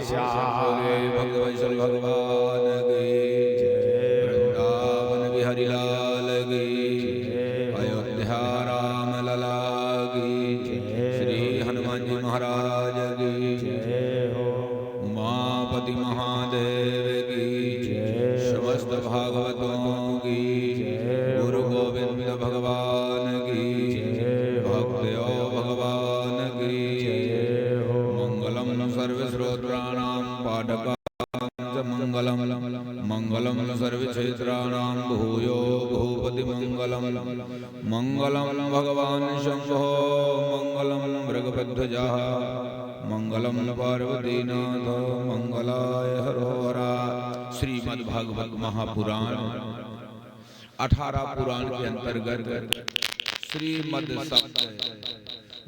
भगवंशन भगवान की वृंदावन बिहारी लाल की अयोध्या राम लला की श्री हनुमान जी महाराज की उमापति महादेव की समस्त भागवतों की गुरु गोविंद भगवान की भक्त्यो भगवान की मंगलम सर्वश्रोत्राणां पाठकांच मंगलम मंगलम सर्वक्षेत्राणां भूयो भूपति मंगलम मंगलम भगवान शंभो मंगलम मृगपध्वजा मंगलम पार्वतीनाथ मंगलाय हरोहरा। श्रीमद्भागवत महापुराण 18 पुराण के अंतर्गत श्रीमद शब्द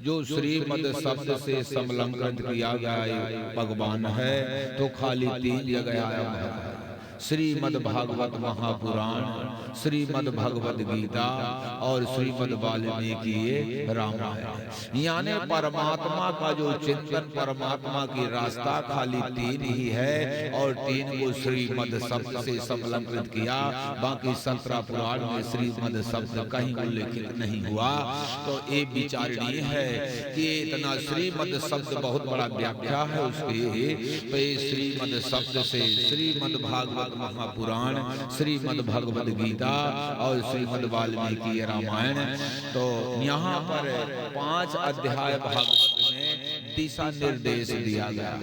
जो श्रीमद शब्द से समलंकृत किया गया भगवान है तो खाली 3 जगह आया है। श्रीमद भागवत महापुराण, श्रीमद भगवद गीता और श्रीमद वाल्मीकि रामायण। यानी परमात्मा का जो चिंतन, परमात्मा की रास्ता खाली 3 ही है और 3 को श्रीमद शब्द से समलंकृत किया। बाकी 17 पुराण में श्रीमद शब्द कहीं उल्लेखित नहीं हुआ। तो ये विचारणीय है कि इतना श्रीमद शब्द बहुत बड़ा व्याख्या है उसके पे। श्रीमद शब्द से श्रीमद भागवत महापुराण, श्रीमद भगवद गीता और श्रीमद वाल्मीकि रामायण। तो यहाँ पर 5 अध्याय भागवत में दिशा निर्देश दिया गया।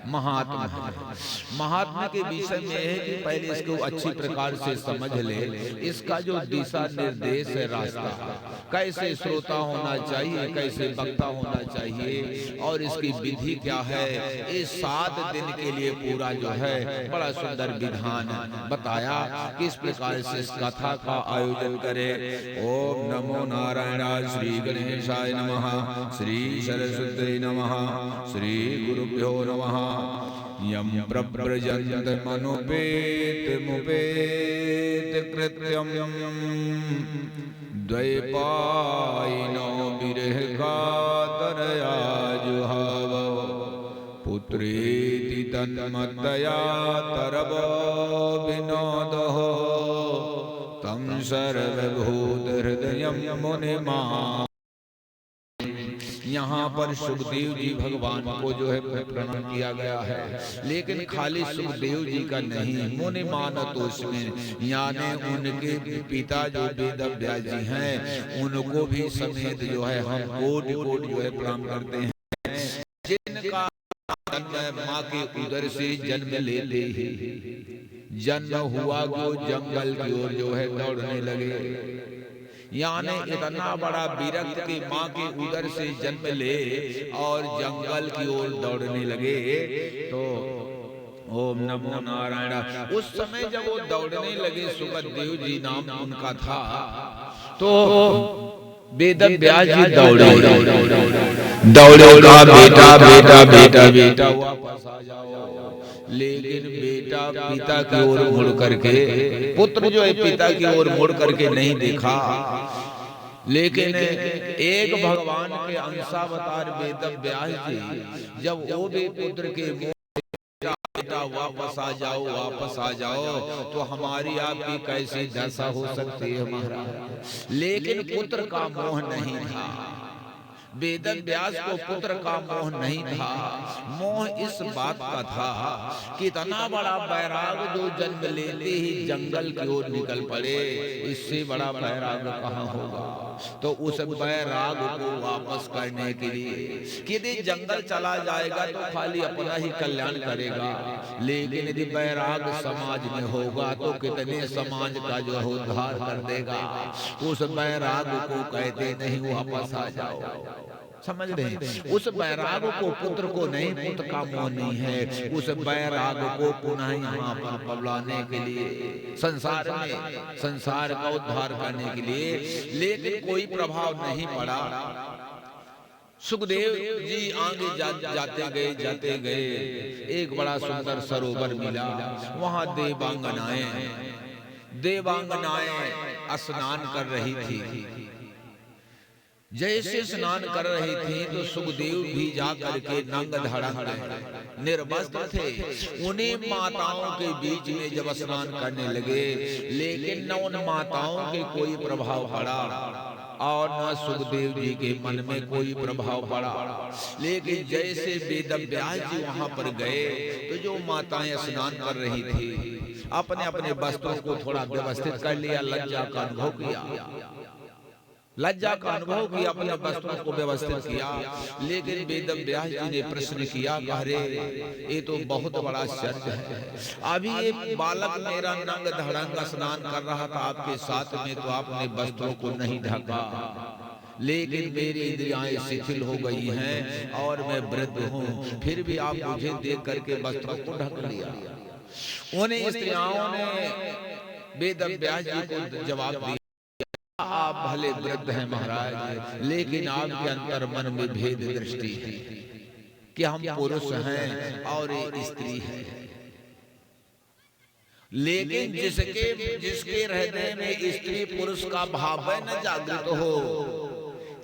महात्मा के विषय में है कि पहले इसको अच्छी प्रकार से समझ ले। इसका जो दिशा निर्देश है, रास्ता, कैसे श्रोता होना चाहिए, कैसे वक्ता होना चाहिए और इसकी विधि क्या है, इस 7 दिन के लिए पूरा जो है बड़ा सुंदर विधान बताया। किस प्रकार से इस कथा का आयोजन करे। ओम नमो नारायणाय श्री गणेशाय नमः, श्री सरस्वती नमः, श्री गुरुभ्यो नमः। यम प्रव्रजन्त मनुपेत मुपेत कृत्यम द्वैपायनो विरह कातरया जुहाव पुत्रेति तन्मत्तया तरवो विनोदः तं सर्वभूत हृदयं मुनिमा। यहाँ पर सुखदेव जी भगवान को जो है प्रणाम किया गया है, लेकिन खाली सुखदेव जी का नहीं, मुनि मानतोष में यानी उनके पिता जो वेद व्यास जी हैं उनको भी समेत जो है हम कोटि कोटि जो है प्रणाम करते हैं। जिनका माँ के उदर से जन्म ले ही जन्म हुआ वो जंगल की ओर जो है दौड़ने लगे। यानी इतना बड़ा विरक्त की माँ के उदर से जन्म ले और जंगल की ओर दौड़ने लगे। तो ओम नमो नारायण। उस समय जब वो दौड़ने लगे, सुखदेव जी नाम उनका था, तो वेद व्यास जी दौड़े कहा बेटा बेटा बेटा बेटा वापस आ जाओ। लेकिन बेटा पिता की ओर मुड़ करके, पुत्र जो है पिता की ओर मुड़ करके नहीं देखा। लेकिन एक भगवान के अंशावतार वेद व्यास जी जब वो भी पुत्र के बेटा वापस आ जाओ, वापस आ जाओ, तो हमारी आपकी कैसी दशा हो सकती है महाराज। लेकिन पुत्र का मोह नहीं था, वेद व्यास को पुत्र का मोह नहीं था। मोह इस बात का था कि इतना बड़ा बैराग जो जन्म लेते ही जंगल की ओर निकल पड़े, इससे बड़ा बैराग कहाँ होगा। तो उस बैराग को वापस करने के लिए यदि जंगल चला जाएगा तो खाली अपना ही कल्याण करेगा, लेकिन यदि बैराग समाज में होगा तो कितने समाज का जो है उद्धार कर देगा। उस बैराग को कहते नहीं वापस आ जाओ। समझ रहे? उस बैराग को, पुत्र को नहीं, पुत्र का मोह नहीं है। उस बैराग को पुनः यहाँ पर पवलाने के लिए, संसार में संसार का उद्धार करने के लिए, लेकिन कोई प्रभाव नहीं पड़ा। सुखदेव जी आगे जाते गए एक बड़ा सुंदर सरोवर मिला। वहां देवांगनाएं स्नान कर रही थी। जैसे स्नान कर रहे थे तो सुखदेव भी जा करके नंग धड़ंग निर्वस्त्र थे। उन्हीं माताओं के बीच में जब स्नान करने लगे, लेकिन न उन माताओं के कोई प्रभाव पड़ा और न सुखदेव जी के मन में कोई प्रभाव पड़ा। लेकिन जैसे वेदव्यास जी वहां पर गए तो जो माताएं स्नान कर रही थी अपने अपने वस्त्रों को थोड़ा व्यवस्थित कर लिया, लज्जा का अनुभव किया, लज्जा का अनुभव किया, अपने वस्त्रों को व्यवस्थित किया। लेकिन वेदव्यास जी ने प्रश्न किया, अरे ये तो बहुत बड़ा आश्चर्य है, अभी ये बालक मेरा नंग धड़ंग स्नान कर रहा था आपके साथ में, तो आपने वस्त्रों को नहीं ढका, लेकिन मेरी इंद्रियाएं शिथिल हो गई हैं और मैं वृद्ध हूँ, फिर भी आप मुझे देख करके वस्त्रों को ढक लिया। उन्हें स्त्रियों ने वेदव्यास जी को जवाब दिया, आप भले वृद्ध हैं महाराज, लेकिन आपके अंतर मन में भेद दृष्टि है कि हम पुरुष हैं और ये स्त्री है। लेकिन जिसके हृदय में स्त्री पुरुष का भाव न जागृत हो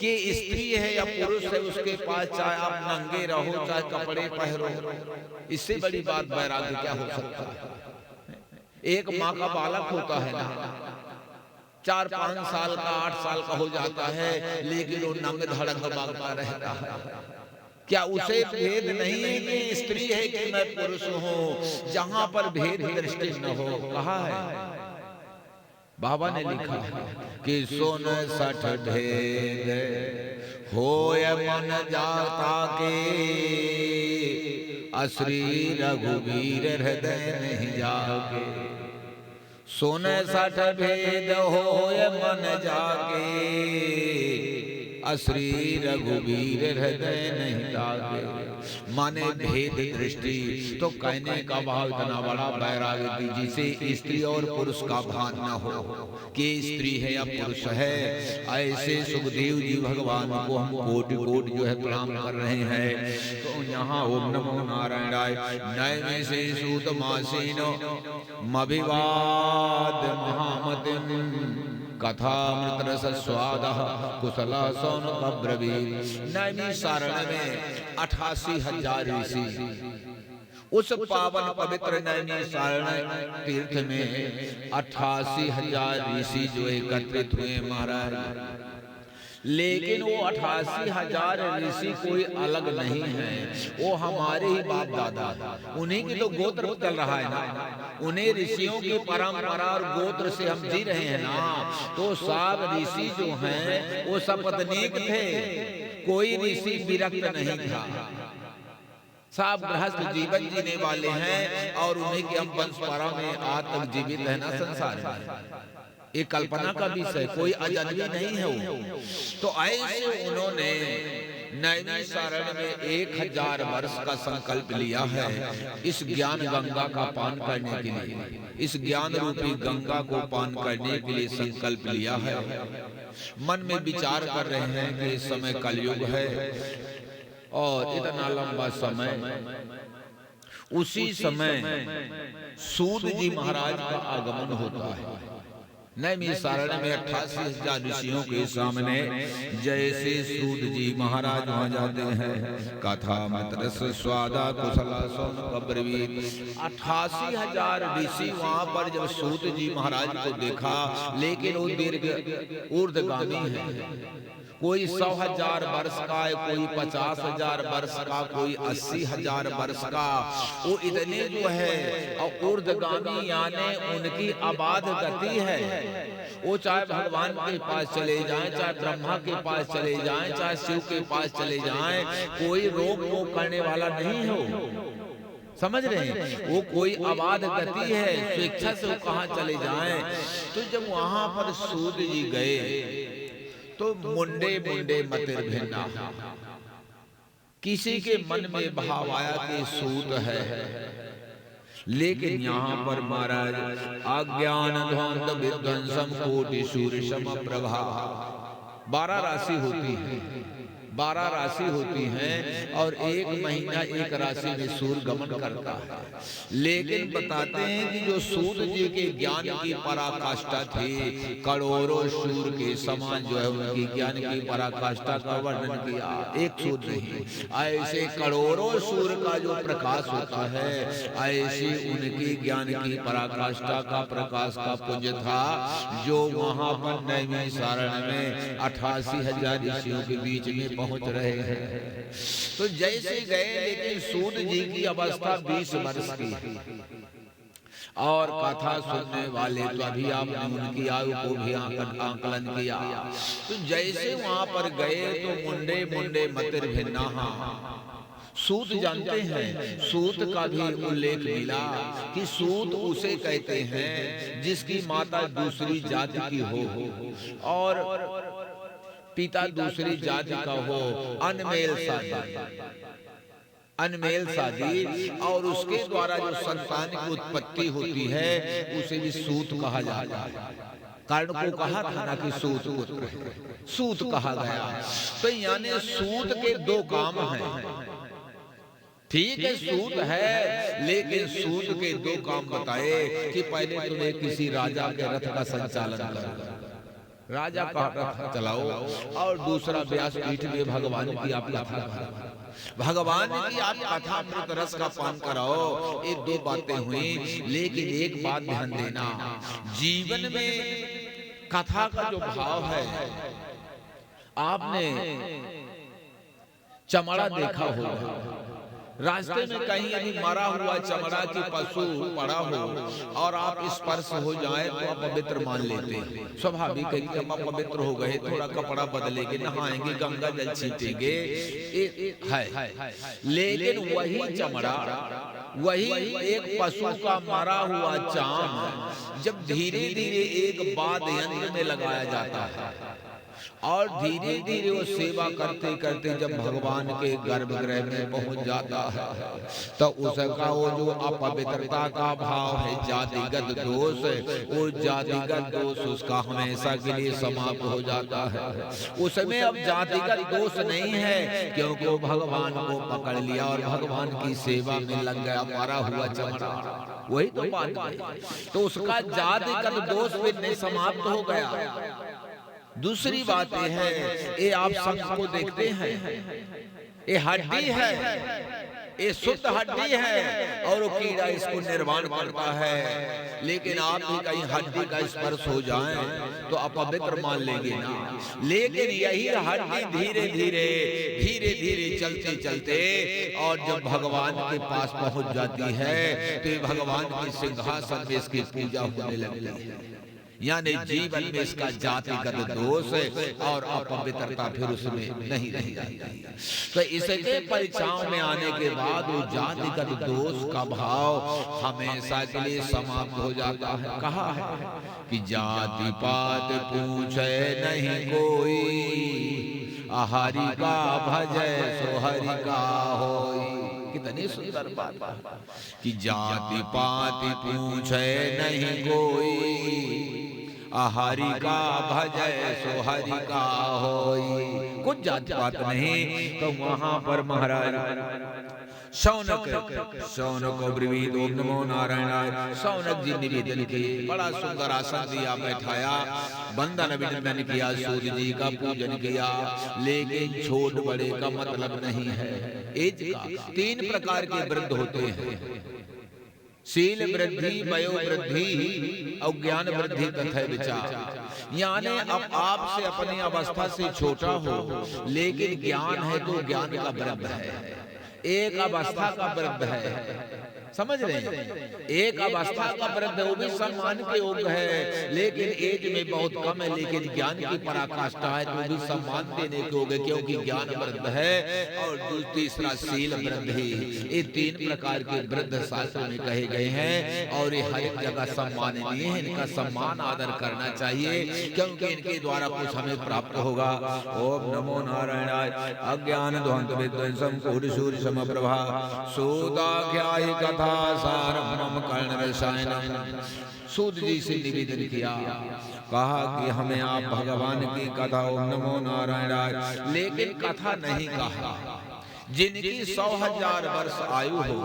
कि स्त्री है या पुरुष है, उसके पास चाहे आप नंगे रहो चाहे कपड़े पहनो, इससे बड़ी बात वैराग्य क्या हो सकता है। एक माँ का बालक होता है ना, 4-5 साल का 8 साल का हो जाता है, लेकिन वो नंग धड़ंग भागता रहता है। क्या उसे भेद नहीं है कि स्त्री है कि मैं पुरुष हूँ? जहां पर भेद दृष्टि न हो, कहा है बाबा ने लिखा कि 69 भेद होय मन जाता के, अश्री रघुवीर हृदय नहीं जागे। 69 भेद होय मन जागे, अश्री रघुवीर हृदय नहीं लागे। माने भेद दृष्टि, तो कहने का भाव इतना बड़ा वैराग्य की जिसे स्त्री और पुरुष का भान न हो कि स्त्री है या पुरुष है। ऐसे सुखदेव जी भगवान को हम कोटि कोटि जो है प्रणाम कर रहे हैं। तो यहाँ ओम नमो नारायणाय नैमि से सूत मासीनो मभिवाद महामतिम कथामृत रस स्वाद कुशला सौन ब्रवीत। नैमिषारण्य में 88,000 ऋषि उस पावन पवित्र नैमिषारण्य तीर्थ में 88,000 ऋषि जो एकत्रित हुए महाराज। लेकिन वो 88,000 ऋषि कोई अलग नहीं है, वो हमारे ही बाप दादा, उन्हीं की तो गोत्र चल रहा है ना, उन्हें ऋषियों की परंपरा और गोत्र से हम जी रहे हैं ना। तो सब ऋषि जो हैं वो सपत्नीक थे, कोई ऋषि विरक्त नहीं था, सब गृहस्थ जीवन जीने वाले हैं और उन्हीं के हम वंशपरा में आज तक जीवित रहना संसार में। ये कल्पना का विषय, कोई अजनबी नहीं है वो। तो ऐसे उन्होंने नैमिषारण्य में 1000 वर्ष का संकल्प लिया है इस ज्ञान गंगा का पान करने के लिए, इस ज्ञान रूपी गंगा को पान करने के लिए संकल्प लिया है। मन में विचार कर रहे हैं कि इस समय कलयुग है और इतना लंबा समय, उसी समय सूत जी महाराज का आगमन होता है। नैमिषारण्य में 88,000 ऋषियों के सामने जैसे सूत जी महाराज वहां जाते हैं, कथा मत रस स्वादा कुशला सौन ब्रवीत। 88,000 ऋषि वहां पर जब सूत जी महाराज को देखा, लेकिन वो दीर्घ ऊर्ध्वगामी है, कोई 100,000 वर्ष का है, कोई 50,000 वर्ष का, कोई 80,000 वर्ष का। वो इतने जो है और ऊर्ध्वगामी यानी उनकी अबाध गति है। वो चाहे भगवान के पास चले जाएं, चाहे ब्रह्मा के पास चले जाएं, चाहे शिव के पास चले जाएं, कोई रोक टोक करने वाला नहीं हो। समझ रहे हैं? वो कोई अबाध गति है, स्वेच्छा से वो कहाँ चले जाएं। तो जब वहां पर सूत जी गए तो मुंडे मुंडे मतिर भिन्ना, किसी के मन में भाव आया कि सूत है, लेकिन यहाँ पर महाराज अज्ञान ध्वंद विध्वंसम कोटि सूर्य सम प्रभा। 12 राशि होती है, 12 राशि होती हैं और एक महीना एक राशि में सूर्य गमन करता है। लेकिन बताते हैं कि जो सूत जी के ज्ञान की पराकाष्ठा थी, करोड़ों सूर्य के समान जो है उनकी ज्ञान की पराकाष्ठा का वर्णन किया। एक सूर्य नहीं, ऐसे करोड़ों सूर्य का जो प्रकाश होता है, ऐसी उनकी ज्ञान की पराकाष्ठा का प्रकाश का पुंज था, जो वहां पर नैमी सारण में 88,000 ऋषियों के बीच में पहुंच रहे हैं। तो जैसे गए, लेकिन सूत जी की अवस्था 20 वर्ष की, और कथा सुनने वाले तो अभी आपने उनकी आयु को भी आकलन किया। तो जैसे वहां पर गए तो मुंडे मुंडे मतिर भिन्ना, सूत जानते हैं, सूत का भी उल्लेख मिला कि सूत उसे कहते हैं जिसकी माता दूसरी जाति की हो और पिता दूसरी जाति का हो, अनमेल शादी, और उसके द्वारा जो संतान की उत्पत्ति होती है उसे भी सूत कहा जाता है। कर्ण को कहा था ना कि सूत पुत्र, सूत कहा गया। तो यानी सूत के दो काम हैं। ठीक है, सूत है, लेकिन सूत के दो काम बताए कि पहले तुम्हें किसी राजा के रथ का संचालन करो, राजा का रथ चलाओ, और दूसरा व्यासपीठ में भगवान की आप कथा करो, भगवान की आप कथा अमृत रस का पान कराओ। ये दो बातें हुई, लेकिन एक बात ध्यान देना, जीवन में कथा का जो भाव है, आपने चमड़ा देखा होगा, रास्ते में कहीं यदि मरा हुआ चमड़ा की पशु पड़ा हो और आप स्पर्श हो जाए तो आप पवित्र मान लेते हैं। स्वाभाविक है कि हम पवित्र हो गए, थोड़ा कपड़ा बदलेंगे, नहाएंगे, गंगा जल छीटेंगे, है। लेकिन वही चमड़ा, वही एक पशु का मरा हुआ चाम जब धीरे धीरे एक वाद्य यंत्र में लगाया जाता है और धीरे धीरे वो सेवा करते करते जब भगवान के गर्भगृह में पहुंच जाता है, तो उसका वो जो अपवित्रता का भाव है, जातिगत दोष, वो जातिगत दोष उसका हमेशा के लिए समाप्त हो जाता है। उसमें अब जातिगत दोष नहीं है, क्योंकि वो भगवान को पकड़ लिया और भगवान की सेवा में लग गया, मरा हुआ चमड़ा। वही तो बात है। तो उसका जातिगत दोष भी समाप्त हो गया। दूसरी बात यह है, ये आप सबको देखते हैं, ये हड्डी है, ये शुद्ध हड्डी है और वो कीड़ा इसको निर्माण करता है। लेकिन आप भी कहीं हड्डी का स्पर्श हो जाए तो अपवित्र मान लेंगे ना। लेकिन यही हड्डी धीरे धीरे धीरे धीरे चलते चलते और जब भगवान के पास पहुंच जाती है तो भगवान के सिंहासन में इसकी पूजा होने लगती है। यानी जीवन में इसका जातिगत दोष और अपवित्रता फिर उसमें नहीं रह जाती। तो इसके परीक्षाओं में आने के बाद वो जातिगत दोष का भाव हमेशा के लिए समाप्त हो जाता है। कहा है कि जाति पात पूछे नहीं कोई, हरि का भजे सो हरि का होई। कितनी सुंदर बात कि जाति पात पूछे नहीं कोई, हरि का भजय सो हरि का होई। कुछ जाति पात नहीं। तो वहां पर महाराज शौनक ब्रवीद ओम नमो नारायणाय। शौनक जी निवेदन किए, बड़ा सुंदर आसन दिया, बैठाया, वंदन अभिनंदन किया, सूर्य जी का पूजन किया। लेकिन छोट बड़े का मतलब नहीं है। एज का 3 प्रकार के वृद्ध होते हैं, शील वृद्धि, वयो वृद्धि और ज्ञान वृद्धि तथा विचार। यानी अब आपसे अपनी अवस्था से छोटा हो, लेकिन ज्ञान है तो ज्ञान का वृद्ध है, एक अवस्था का वृद्ध है। समझ रहे हैं? एक अवस्था का वृद्ध वो भी सम्मान के योग्य है, लेकिन एज में बहुत कम है, लेकिन ज्ञान की पराकाष्ठा है तो भी सम्मान देने के योग्य, क्योंकि ज्ञान वृद्ध है। और तीसरा शील वृद्ध ही। ये 3 प्रकार के वृद्ध शास्त्र में कहे गए हैं और ये हर एक जगह सम्माननीय है। इनका सम्मान आदर करना चाहिए, क्योंकि इनके द्वारा कुछ हमें प्राप्त होगा। ओम नमो नारायणाय। अज्ञान ध्वंत विध्वंसम सूर्य समप्रभा, सूदाख्यायि कथा सारम कर्ण रसायनम, सूत जी से निवेदन किया, कहा कि हमें आप भगवान की कथा ओम नमो नारायणाय, लेकिन कथा नहीं कहा। जिनकी 100,000 वर्ष आयु हो,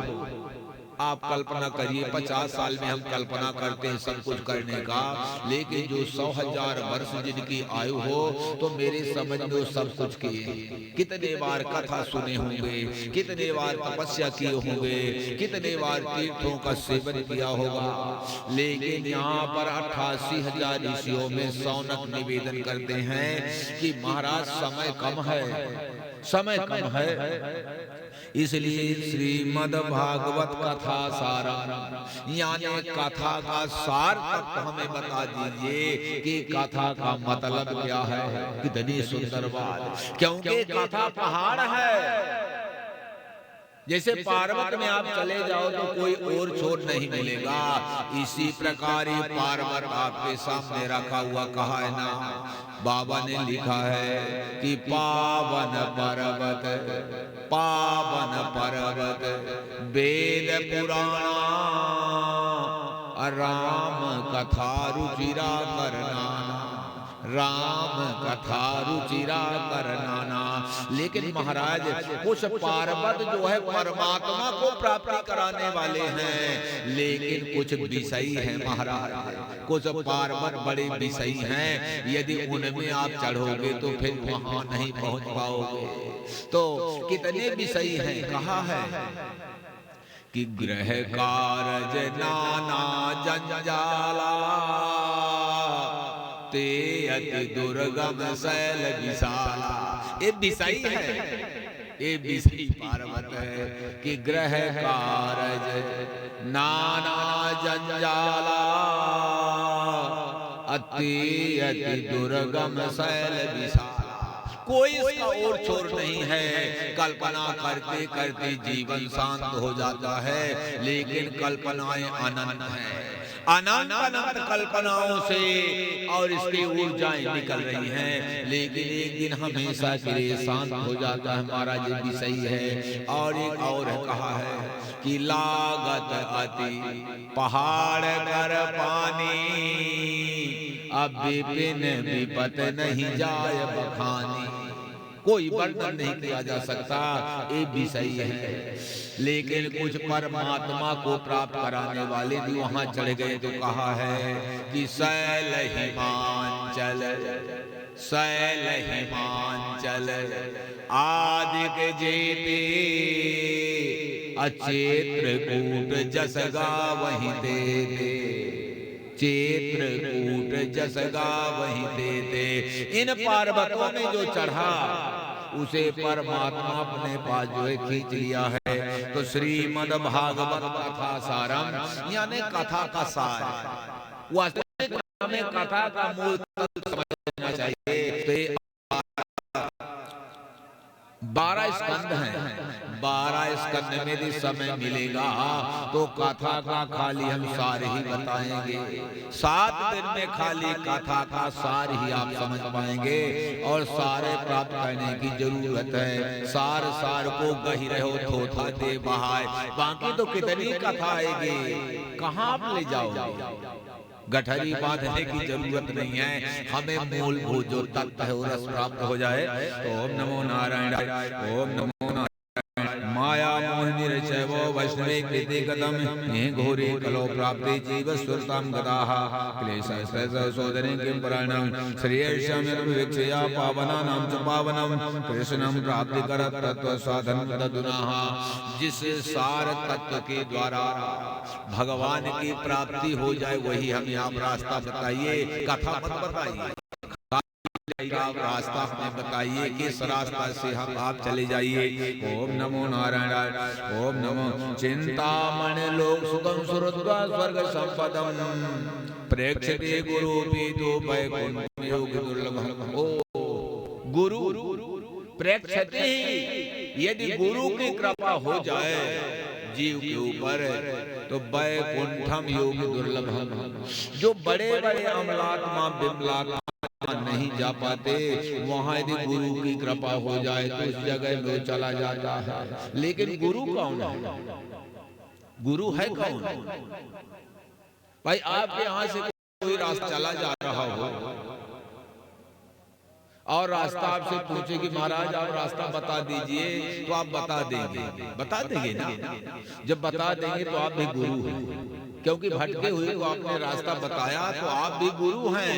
आप कल्पना करिए 50 साल में हम कल्पना करते हैं सब कुछ करने का, लेकिन जो 100,000 वर्ष जिनकी आयु हो, तो मेरे समझ में वो सब कुछ किए। कितने बार कथा सुने होंगे, कितने बार तपस्या किए होंगे, कितने बार तीर्थों का सेवन किया होगा, लेकिन यहाँ पर 88,000 ऋषियों में सौनक निवेदन करते हैं कि महाराज समय कम है, समय कम है, इसलिए श्रीमद् भागवत कथा सारा, यानी कथा का सार तक हमें बता दीजिए कि कथा का मतलब क्या है। कितनी सुंदर बात, क्योंकि कथा पहाड़ है। जैसे पर्वत में आप चले जाओ तो कोई और छोर नहीं मिलेगा, इसी प्रकार ये पर्वत आपके सामने रखा हुआ कहा है ना, बाबा ने लिखा है कि पावन पर्वत, पावन पर्वत, वेद पुराण राम कथा रुचिरा करना, राम कथा रुचिरा करना। लेकिन महाराज कुछ पर्वत जो है परमात्मा को प्राप्ति कराने वाले हैं, लेकिन कुछ विषयी हैं महाराज, कुछ पर्वत बड़े विषयी हैं, यदि उनमें आप चढ़ोगे तो फिर वहां नहीं पहुंच पाओगे। तो कितने विषयी हैं, कहा है कि गृह कारज नाना जंजाला, ते अति दुर्गम शैल विशाला। ये विषयी है, ये विषयी पर्वत है कि ग्रह कारज नाना जंजाला, अति अति दुर्गम शैल विशाला। कोई इसका और छोर नहीं है, कल्पना करते करते जीवन शांत हो जाता है, लेकिन कल्पनाएं अनंत हैं, अनंत अनंत कल्पनाओं से और इसकी ऊर्जाएं निकल रही हैं, लेकिन एक दिन हमेशा के लिए शांत हो जाता है। महाराज ये भी सही है। और एक और कहा है कि लागत अति पहाड़ कर पानी, अब विपिन विपत नहीं जाय बखानी। कोई वर्णन नहीं किया जा सकता, ये भी सही है। लेकिन कुछ परमात्मा को प्राप्त कराने वाले भी वहां चढ़ गए तो कहा है कि शैल हिमांचल, शैल हिमांचल आदिक जेते, अचेत्र कूट जस गावहि देते, चित्रकूट जस गावहि देते। इन पर्वतों में जो चढ़ा उसे परमात्मा अपने पास जो है खींच लिया है। तो श्रीमद् भागवत कथा सारम यानी कथा का सार, वास्तविक हमें कथा का मूल समझना चाहिए। तो 12 स्कंद हैं, 12 स्कंद में यदि समय मिलेगा तो कथा का खाली हम सार ही बताएंगे। 7 दिन में खाली कथा का सार ही आप समझ पाएंगे, और सारे प्राप्त करने की जरूरत है। सार सार को गहिरे हो थोथा दे बहाय, बाकी तो कितनी कथा आएगी, कहाँ आप ले जाओगे। गठरी बांधने की जरूरत नहीं है, हमें मूलभूत जो तत्व है वो रस प्राप्त हो जाए। ओम नमो नारायण, ओम नमो नारायण। माया मोहिनी रचैवो वैष्णवे कृते कदम, ये घोरे कलो प्राप्ते जीव सुरताम गदाः, क्लेशः सहज सोदने किं परायणं, श्रेयस्याम यद्विवेक्षया पावनानां च पावनं, कृष्णं प्राप्ति करत तत्व साधन तदुनाः। जिस सार तत्व के द्वारा भगवान की प्राप्ति हो जाए वही हमें आप रास्ता बताइए, कथा मत बताइए। आप रास्ता हमें बताइए, किस रास्ता से हम आप चले जाइए। ओम नमो नारायण, ओम नमो चिंतामणि लोक सुखम सुरद्वा स्वर्ग संपदम, प्रेक्षते गुरु पीतो वैकुंठ योग दुर्लभम। ओ गुरु प्रेक्षते, यदि गुरु की कृपा हो जाए जीव के ऊपर तो वैकुंठम योग दुर्लभम। जो बड़े बड़े अमलात्मा बिमलात्मा नहीं जा पाते, वहां यदि गुरु की कृपा हो जाए तो उस जगह में चला जाता है। लेकिन गुरु कौन है? गुरु है कौन? भाई आपके यहाँ से कोई रास्ता चला जा रहा हो और रास्ता आपसे पूछे कि महाराज आप रास्ता बता दीजिए, तो आप बता देंगे ना। जब बता देंगे तो आप भी गुरु हैं, क्योंकि भटके हुए को आपने रास्ता बताया तो आप भी गुरु हैं।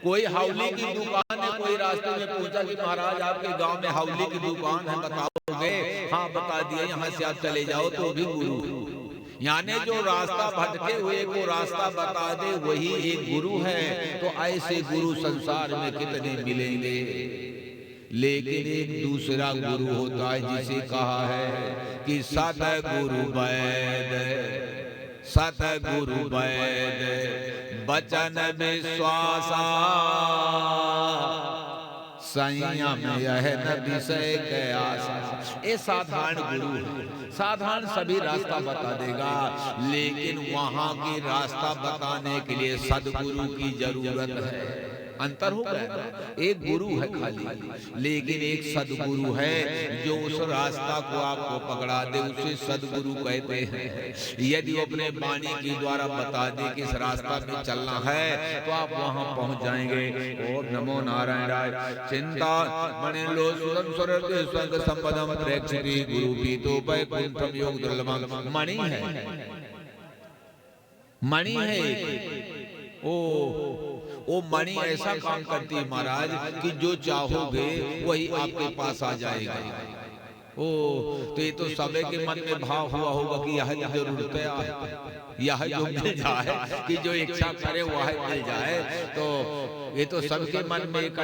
कोई हाउली की दुकान है, कोई रास्ते में पूछा कि महाराज आपके गांव में हाउली की दुकान है, बताओगे? हाँ बता दिया, यहाँ से आप चले जाओ, तो भी गुरु। यानी जो रास्ता भटके हुए को रास्ता बता दे वही एक गुरु है। तो ऐसे गुरु संसार में कितने मिलेंगे, लेकिन एक दूसरा गुरु होता है जिसे कहा है कि सतगुरु वैद, सतगुरु वैद बचन विश्वासा, संयम यह न विषय कयासा। ये साधारण गुरु है, साधारण सभी रास्ता बता देगा, लेकिन वहां की रास्ता बताने के लिए सदगुरु की जरूरत है। अंतर हो गया, एक गुरु है खाली, लेकिन एक सदगुरु है जो उस रास्ता को आपको पकड़ा दे, उसे सदगुरु कहते हैं। यदि वो अपने वाणी के द्वारा बता दे कि इस रास्ता में चलना है तो आप वहां पहुंच जाएंगे। ओम नमो नारायणाय। चिंता मणि लो सुरम सुरत स्वर्ग संपदम प्रेक्षति गुरु पीतो वैकुंठम योग दुर्लभम। मणि है, मणि है। ओ मणि ऐसा काम करती है महाराज कि जो चाहोगे वही आपके पास आ जाएगा। तो ये तो सबे के मन में भाव हुआ होगा कि यह जरूरत है, यह जो मिल जाए, कि जो इच्छा करे वह मिल जाए। तो ये तो सबके मन में एक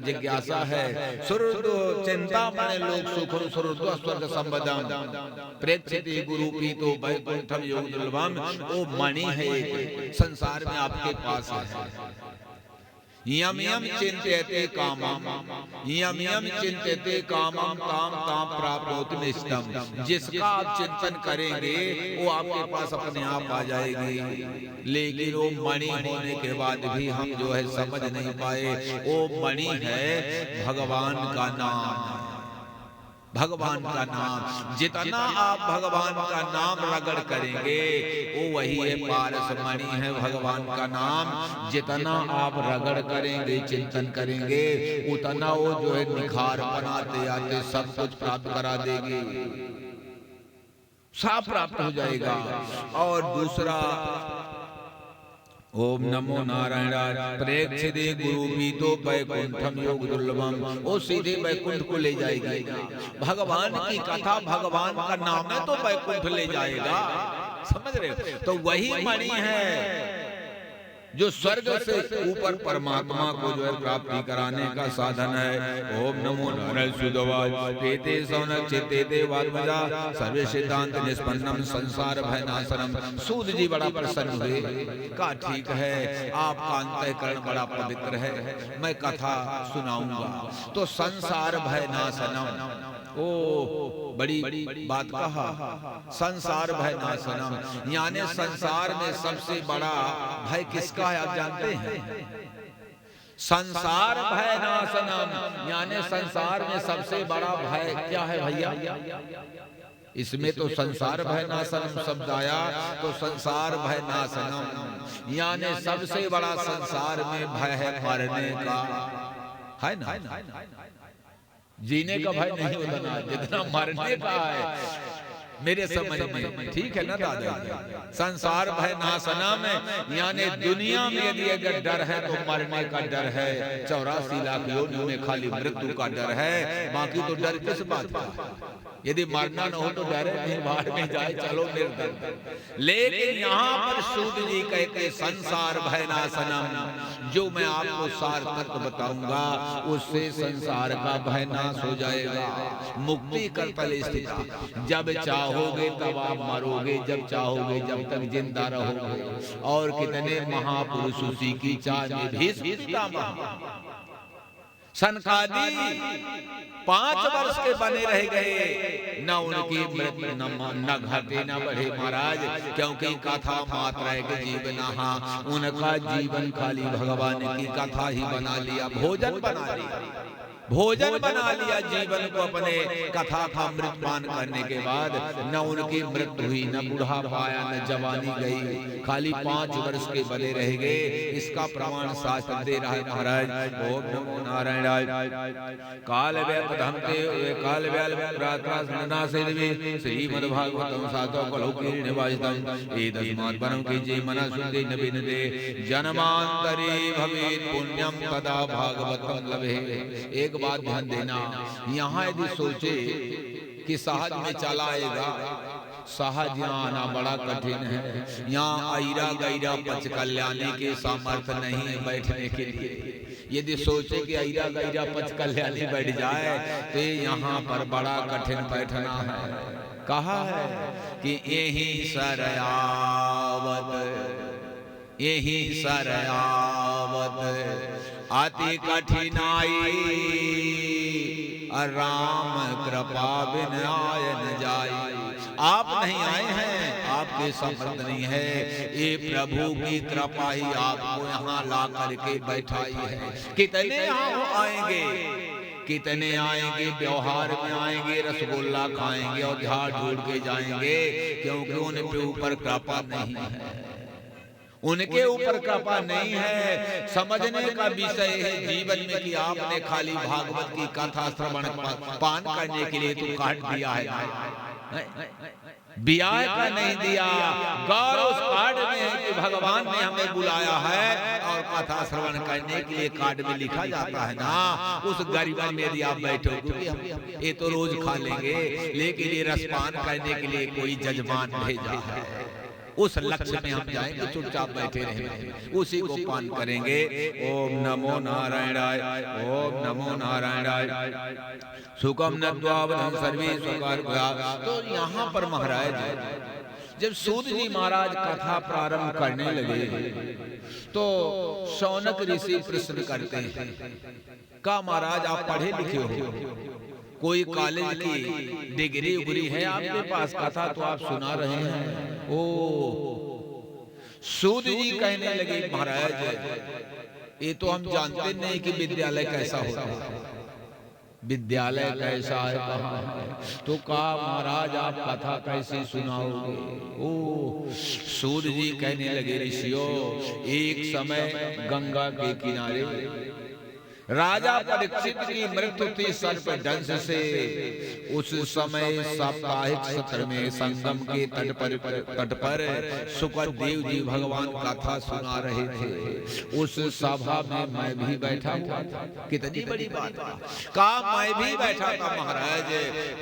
जिज्ञासा है। सुरदो चिंता मने लोग सुख सुरदो स्वर्ग संपदम प्रेक्षति गुरु पीतो वैकुंठम योग दुर्लभम। वो मणि है, संसार में आपके पास है। यम यम चिंत्यते कामम, यम यम चिंत्यते कामम ताम ताम प्राप्नोति निष्टम। जिसका आप चिंतन करेंगे वो आपके पास अपने आप आ जाएगी। लेकिन वो मणि होने के बाद भी हम जो है समझ नहीं पाए। वो मणि है भगवान का नाम, भगवान का नाम। जितना आप भगवान का नाम रगड़ करेंगे वो वही है पारस मणि है भगवान का नाम। जितना आप रगड़ करेंगे, चिंतन करेंगे, उतना वो जो है निखार बनाते आते सब कुछ प्राप्त करा देगी, सब प्राप्त हो जाएगा। और दूसरा ओम नमो नारायणाय। प्रेक्षिते गुरु पीतो वैकुंठम योग दुर्लभम। वो सीधे वैकुंठ को ले जाएगी। भगवान की कथा, भगवान का नाम है तो वैकुंठ ले जाएगा। समझ रहे हो? तो वही मणि है जो स्वर्ग से ऊपर परमात्मा को जो है प्राप्ति कराने का साधन है। ओम नमो नारायण सुदवाय पेते सौनक चित्ते वात्मजा सर्वे सिद्धांत निष्पन्नम संसार भय नाशनम। सूद जी बड़ा प्रसन्न हुए, कहा ठीक है आपका अंतःकरण बड़ा पवित्र है, मैं कथा सुनाऊंगा। तो संसार भय नाशनम, ओ बड़ी बात कहा, संसार भय नाशनम। यानी संसार में सबसे बड़ा भय किसका है आप जानते हैं? संसार भय नाशनम, यानी संसार में सबसे बड़ा भय क्या है भैया? इसमें तो संसार भय नाशनम शब्द आया, तो संसार भय नाशनम यानी सबसे बड़ा संसार में भय है मरने का, है ना? जीने का भय नहीं होता, जितना मरने का है मेरे समझ में। ठीक है ना दादा? संसार भय नाशना में यानी दुनिया में यदि अगर डर है तो मरने का डर है। 84 लाख योनियों में खाली मृत्यु का डर है, बाकी तो डर किस बात का? यदि मरना न हो तो डरे नहीं, बाहर में जाए चलो निर्धन। लेकिन यहाँ पर सूद जी कहते संसार भय नाशनम, जो मैं आपको सार तत्व बताऊंगा उससे संसार का भय नाश हो जाएगा। मुक्ति करतल स्थित, जब चाहोगे तब आप मरोगे, जब चाहोगे जब तक जिंदा रहोगे। और कितने महापुरुष उसी की चाह में भी सनकादी 5 वर्ष के बने रह गए, न उनकी मृत्यु न घटे न बढ़े महाराज, क्योंकि कथा मात्र है कि जीवन, हाँ उनका जीवन खाली भगवान की कथा ही बना लिया, भोजन बना लिया, भोजन बना लिया जीवन को अपने कथा का अमृत पान करने के बाद, न उनकी मृत्यु हुई, न बुढ़ापा आया, न जवानी गई, खाली 5 वर्ष के बने रह गए। इसका प्रमाण शास्त्र दे रहा है महाराज। ओम नमो नारायणाय। काल व्यपधमते काल व्याल श्रीमद्भागवतम सातो कलौकीर्ण वाजितम एतस्मात् परम कीजे मनः शुद्धि न विनदे जन्मांतरे भवेत् पुण्यम तदा भागवतम लभे। एक बात ध्यान देना, यहाँ यदि सोचे कि सहज में चला आएगा, सहज यहाँ आना बड़ा कठिन है। यहाँ आयरा गैरा पच कल्याणी के सामर्थ्य नहीं है बैठने के लिए। यदि सोचे कि आयरा गैरा पच कल्याणी बैठ जाए तो यहाँ पर बड़ा कठिन बैठना है। कहा है कि यही सरयावत, यही सरयावत अति कठिनाई, राम कृपा बिन आय न जाई। आप नहीं आए हैं, आपके समर्थ नहीं है, ये प्रभु की कृपा ही आपको यहाँ ला करके बैठाई है। कितने यहाँ आएंगे, कितने आएंगे, व्यवहार में आएंगे, रसगुल्ला खाएंगे और झाड़ झूड़ के जाएंगे, क्योंकि उनके ऊपर कृपा नहीं है, उनके ऊपर कृपा नहीं है। समझने का विषय है जीवन में कि आपने खाली भागवत की कथा श्रवण पान करने के लिए तो काट दिया है, ब्याह का नहीं दिया। गौर उस कार्ड में है कि भगवान ने हमें बुलाया है और कथा श्रवण करने के लिए कार्ड में लिखा जाता है ना। उस गरीबा में यदि आप बैठो, क्योंकि हम ये तो रोज खा लेंगे, लेकिन ये रसपान करने के लिए कोई जजमान भेजा है, उस लक्ष्य में हम जाएंगे, चुपचाप बैठे रहेंगे, उसी को पान करेंगे। ओम नमो नारायणाय, ओम नमो नारायणाय। सुखम नद्वावधं सर्वे स्वकार। तो यहाँ पर महाराज जब सूत जी महाराज कथा प्रारंभ करने लगे तो शौनक ऋषि प्रश्न करते हैं, का महाराज आप पढ़े लिखे हो, कोई कॉलेज की डिग्री उग्री है आपके पास, कथा तो आप सुना रहे हैं। ओ सूत जी कहने लगे, महाराज ये तो हम जानते नहीं कि विद्यालय कैसा होता है, विद्यालय कैसा है, कहाँ है। तो कहा महाराज आप कथा कैसे सुनाओगे। ओ सूत जी कहने लगे, ऋषियों एक समय गंगा के किनारे राजा परीक्षित की मृत्यु थी सर्प दंश से। उस समय साप्ताहिक सत्र में संगम के तट पर सुखदेव जी भगवान कथा सुना रहे थे। उस सभा में मैं भी बैठा हुआ था। कितनी बड़ी बात का, मैं भी बैठा था महाराज,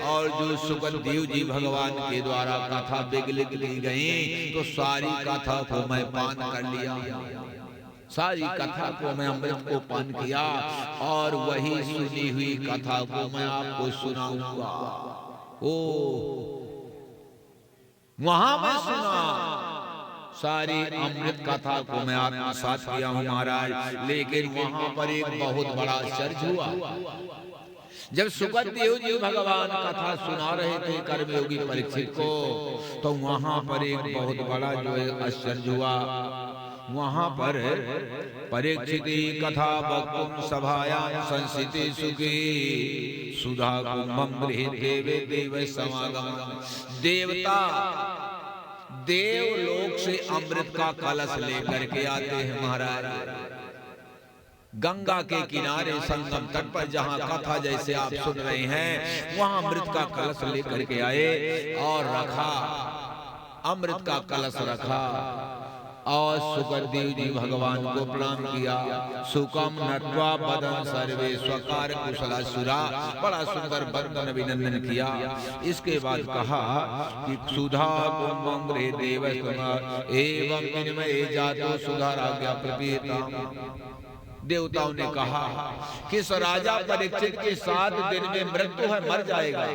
और जो सुखदेव जी भगवान के द्वारा कथा विगलित ली गई तो सारी कथा को मैं पान कर लिया, सारी कथा को मैं अमृत को पान किया, और वही सुनी हुई कथा को मैं आपको सुनाऊंगा। ओ वहां मैं सुना, सारी अमृत कथा को मैं आपके साथ किया हूं महाराज। लेकिन वहां पर एक बहुत बड़ा आश्चर्य हुआ। जब सुखदेव जी भगवान कथा सुना रहे थे कर्मयोगी परीक्षित को, तो वहां पर एक बहुत बड़ा जो है आश्चर्य हुआ। वहां पर परीक्षित कथा वक्तुम सभायां संसिति सुखी सुधा कुंभम गृहे देवे देव समागम। देवता देवलोक से अमृत का कलश लेकर के आते हैं महाराज। गंगा के किनारे संगम तट पर जहां कथा जैसे आप सुन रहे हैं, वहां अमृत का कलश लेकर के आए और रखा, अमृत का कलश रखा और सुखदेव जी भगवान को प्रणाम किया। सुखम नत्वा बदन सर्वे स्वकार कुशलासुरा, बड़ा सुंदर वंदन अभिनंदन किया। इसके बाद कहा कि सुधा कुंभं गृहे देव एवं विनिमये जातो सुधा राज्ञा प्रपीता। देवताओं ने कहा कि इस राजा परीक्षित के 7 दिन में मृत्यु है, मर जाएगा,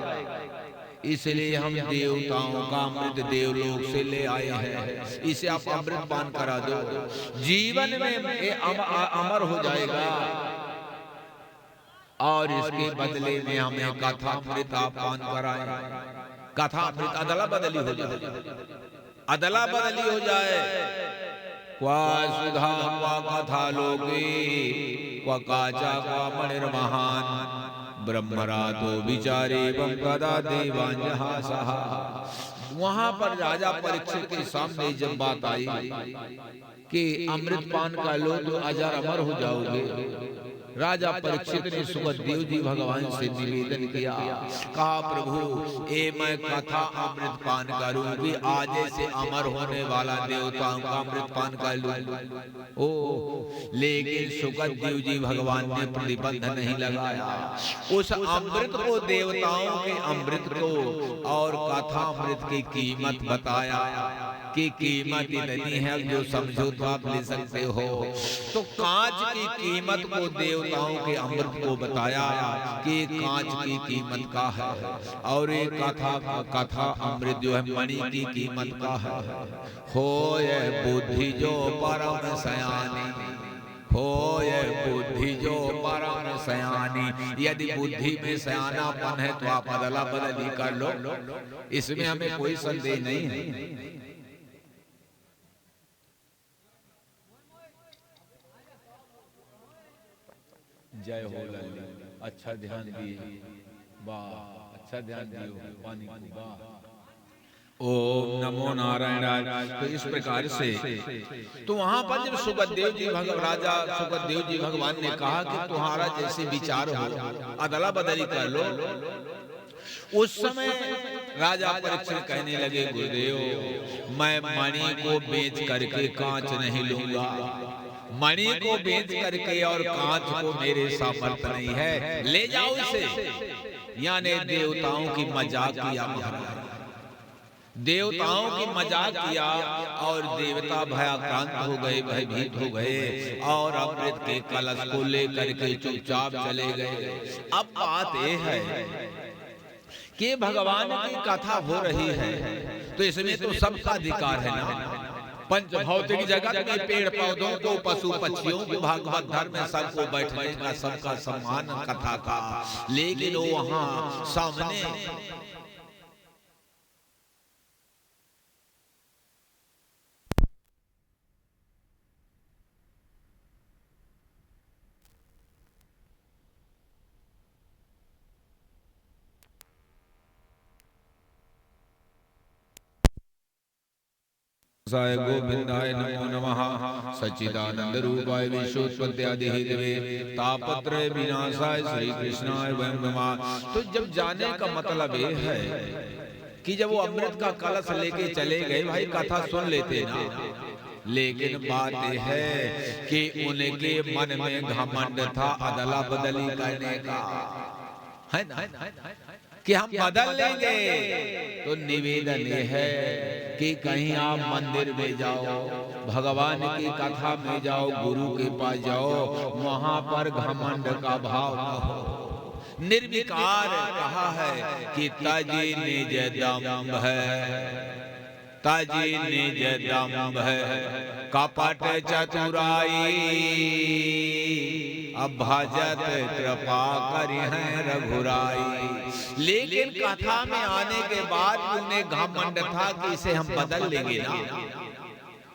इसलिए हम देवताओं का अमृत देवलोक से ले आए हैं, इसे आप अमृत पान करा दो, जीवन में ये अमर हो जाएगा, और इसके बदले में हमें कथा अमृत आप पान कराए। कथा अमृत अदला बदली हो जाए, अदला बदली हो जाए। क्वा सुधा क्वा कथा लोके क्वा काचा क्वा मणिर्महान ब्रह्मरातो विचारे बम कदा देवांजहा सहा। वहां पर राजा परीक्षित के सामने जब बात आई कि अमृत पान का लो तो अजर अमर हो जाओगे, राजा परीक्षित ने सुखदेव जी भगवान से निवेदन किया, कहा प्रभु ए मैं कथा अमृत पान करूं भी आज से अमर होने वाला देवताओं का अमृत पान कर लूं। ओ लेकिन सुखदेव जी भगवान ने प्रतिबंध नहीं लगाया। उस अमृत को, देवताओं के अमृत को और कथा अमृत की कीमत बताया कि कीमत इतनी है जो समझो तो आप ले सकते हो। तो कांच की कीमत को, देवताओं के अमृत को बताया कि कांच की कीमत का है, और ये कथा अमृत जो है मणि की कीमत का है। हो ये बुद्धि जो परम सयानी, हो ये बुद्धि जो परम सयानी। यदि बुद्धि में सयानापन है तो आप अदला बदली कर लो, इसमें हमें कोई संदेह नहीं है। जय हो लाली, अच्छा ध्यान दिए, वाह अच्छा ध्यान दियो पानी को, वाह। ओम नमो नारायण। तो इस प्रकार से तो वहां पर जब सुखदेव जी राजा सुखदेव जी भगवान ने कहा कि तुम्हारा जैसे विचार हो अदला बदली कर लो, उस समय राजा परीक्षित कहने लगे गुरुदेव मैं मणि को बेच करके कांच नहीं लूंगा, मणि को बेच करके और कांच को मेरे सामर्थ्य नहीं है, ले जाओ इसे। यानी देवताओं की मजाक किया, देवताओं की मजाक किया और देवता भयाक्रांत हो गए, भयभीत हो गए और अमृत के कलश को लेकर के चुपचाप चले गए। अब बात यह है कि भगवान की कथा हो रही है तो इसमें तो सबका अधिकार है ना। पंच भौतिक जगत में पेड़ पौधों को, पशु पक्षियों को, भागवत धर्म में सबको बैठने का सबका सम्मान कथा का, लेकिन वो वहां सामने साय गोविंदाय नमो नमः। सच्चिदानंद रूपाय विश्वोत्पत्त्यादि हेतवे तापत्रय विनाशाय श्री कृष्णाय वयं नमः। तो जब जाने का मतलब ये है कि जब वो अमृत का कलश लेके चले गए, भाई कथा सुन लेते ना, लेकिन बात यह है कि उनके मन में घमंड था अदला बदली करने का, है ना, कि हम बदल लेंगे। तो निवेदन ये है कि कहीं आप मंदिर में जाओ, भगवान की कथा में जाओ, गुरु के पास जाओ, वहां पर घमंड का भाव न हो। निर्विकार कहा है कि तजी निज दम्भ है, तजी निज दम्भ है, कपट चतुराई, अब भजत कृपा करी है रघुराई। लेकिन कथा में आने के बाद उन्हें घमंड था कि इसे हम बदल लेंगे ना।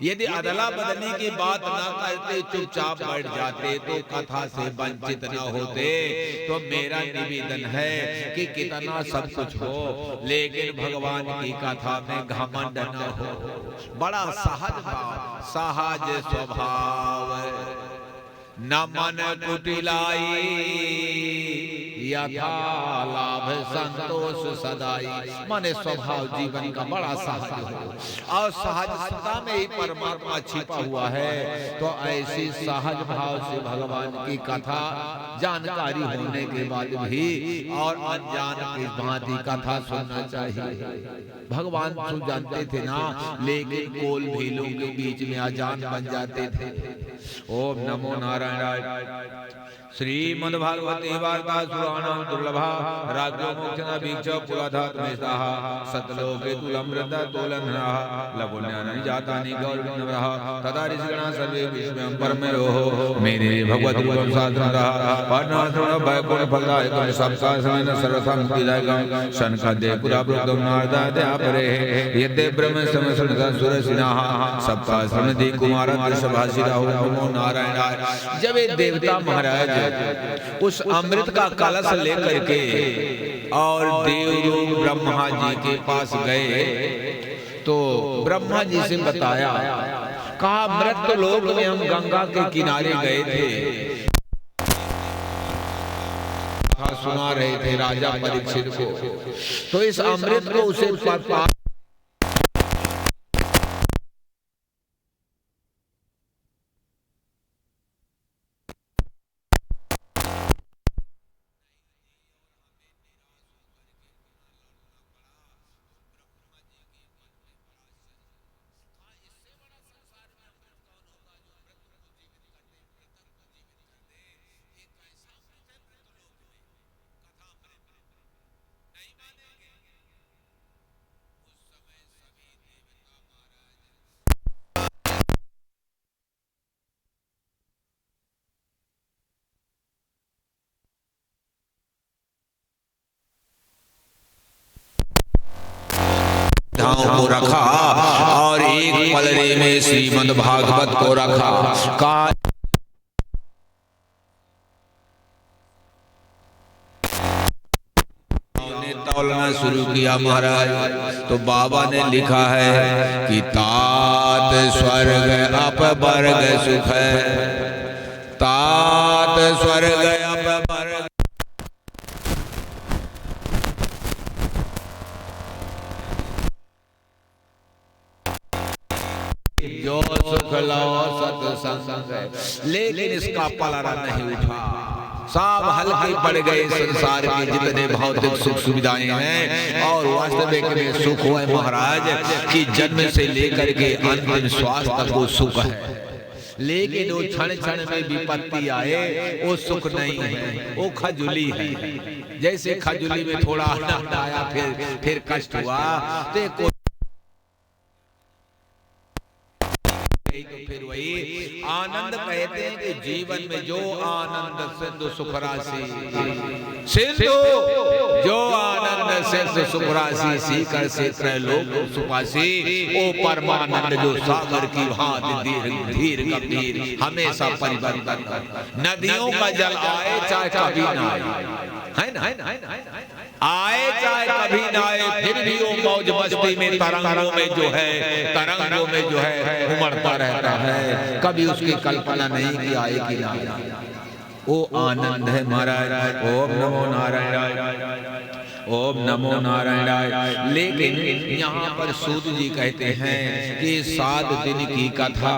यदि अदला बदली की बात ना करते, चुपचाप बैठ जाते तो कथा से वंचित न होते। तो मेरा निवेदन है कि कितना सब कुछ हो, लेकिन भगवान की कथा में घमंड न हो। बड़ा सहज भाव, सहज स्वभाव, न मन कुटिलाई, यथा लाभ संतोष सदाई। माने स्वभाव जीवन का बड़ा सहज हो और सहजता में ही परमात्मा छिपा हुआ है। तो ऐसी सहज भाव से भगवान की कथा जानकारी होने के बाद भी और अनजान की भांति कथा सुनना चाहिए। भगवान तो जानते थे ना, लेकिन कोल भीलों के बीच में अजान बन जाते थे। ओम नमो नारायण। श्रीमद्भागवते वार्ता ब्रह्मणां दुर्लभा राज्यो मोक्षना वीक्ष पुलाधात मेषाः सतलोके तुलमृत तुलनः लघुन्यानि जातानि गौरविनवः तदा ऋषिगणाः सर्वे विस्मयं परमयोः मेरे भगवद् रूपं साधनतः वर्णाश्रम भयपूर्ण फलदायकं सप्ताश्रमेण सर्वथा मुक्तिदायकं शनकाद्यै पुरा प्रोक्तं नारदाद्या परे यद्य ब्रह्म समसनता सुरसिनाः सप्ताश्रमदि कुमार दृश्यभाषिता नमो नारायणाय। जब ये देवता महाराज उस अमृत का कलश लेकर के और देवलोक ब्रह्मा जी के पास गए तो ब्रह्मा जी से बताया, कहा मृत लोक में हम गंगा के किनारे गए थे, सुना रहे थे राजा परीक्षित को, तो इस अमृत को उसे को रखा और एक पलड़े में श्रीमद् भागवत को रखा। का तौलना शुरू किया महाराज, तो बाबा ने लिखा है कि तात स्वर्ग अपवर्ग सुख है, तात स्वर्ग अपवर्ग जो सुख लो सत्संग है। लेकिन इसका पलड़ा नहीं उठा, सब हल्के पड़ गए संसार के जितने भौतिक सुख सुविधाएं हैं और वास्तविक में सुख है महाराज कि जन्म से लेकर के अंतिम श्वास तक वो सुख है। लेकिन वो क्षण क्षण में विपत्ति आए वो सुख नहीं है, वो खजुली है। जैसे खजुली में थोड़ा आनंद आया फिर कष्ट हुआ, तो फिर वही आनंद कहते हैं कि जीवन में जो आनंद सिंधु सुख राशि, सिंधु जो आनंद सिंधु सुख राशि सीकर से त्रैलोक सुपासी, ओ परमानंद जो सागर की भांति धीर गंभीर हमेशा परिवर्तन। नदियों का जल आए चाहे कभी ना आए, है ना, आए चाहे कभी ना आए, फिर भी वो मौज मस्ती में तरंगों में जो है, तरंगों में जो है उमड़ता रहता है। कभी उसकी कल्पना नहीं कि आए कि ना आए, वो आनंद है महाराज। ओम नमो नारायण, ओम नमो नारायण। लेकिन यहाँ पर सूत जी कहते हैं कि 7 दिन की कथा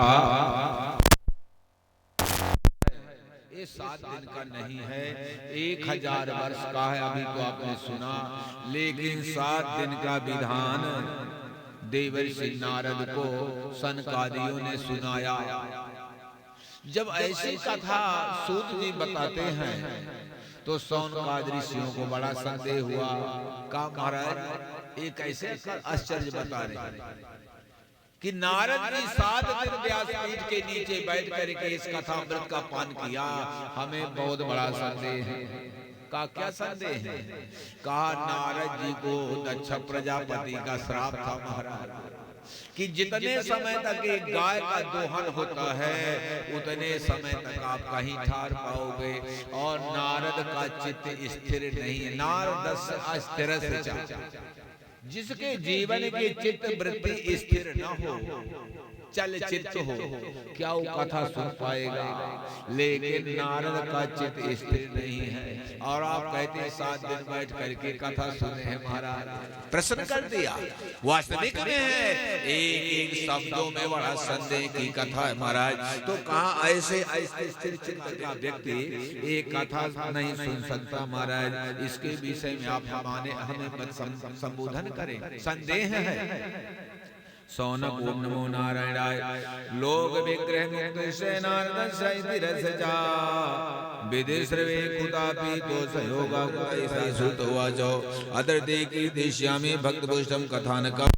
7 दिन का नहीं है, 1000 वर्ष का है। अभी तो आपने सुना, लेकिन 7 दिन का विधान देवर्षि नारद को सनकादियों ने सुनाया। जब ऐसी कथा सूत जी बताते हैं तो सौनकादि ऋषियों को बड़ा संदेह हुआ। का महाराज एक ऐसे आश्चर्य बता रहे कि नारद जी 7 दिन व्यासपीठ के नीचे बैठ करके इस कथा अमृत का पान किया, हमें बहुत बड़ा संदेह है। का क्या संदेह है? कहा नारद जी को दक्ष प्रजापति का श्राप था महाराज कि जितने समय तक एक गाय का दोहन होता है उतने समय तक आप कहीं ठहर पाओगे, और नारद का चित्त स्थिर नहीं है। नारद अस्थिर से, जिसके जीवन की चित्त वृत्ति स्थिर न हो, चल चित्त हो, क्या वो कथा सुन पाएगा? लेकिन नारद का चित्त स्थिर नहीं है, और आप कहते हैं 7 दिन बैठ करके कथा सुने हैं महाराज। प्रश्न कर दिया, वास्तविक में है एक शब्दों में बड़ा संदेह की कथा है महाराज। तो कहा ऐसे स्थिर चित्त का व्यक्ति एक कथा नहीं सुन सकता महाराज। इसके विषय में आप हमें संबोधन करें, संदेह है। सौनक ओम नमो नारायणाय। लोक विग्रह मुक्त से नारद सहित रस जा, विदेश्रवे कुतापि दोषयोगा कुतैषा श्रुतोवाचो अत्रते कीर्तिष्यामि भक्तपुष्टं कथानकम्।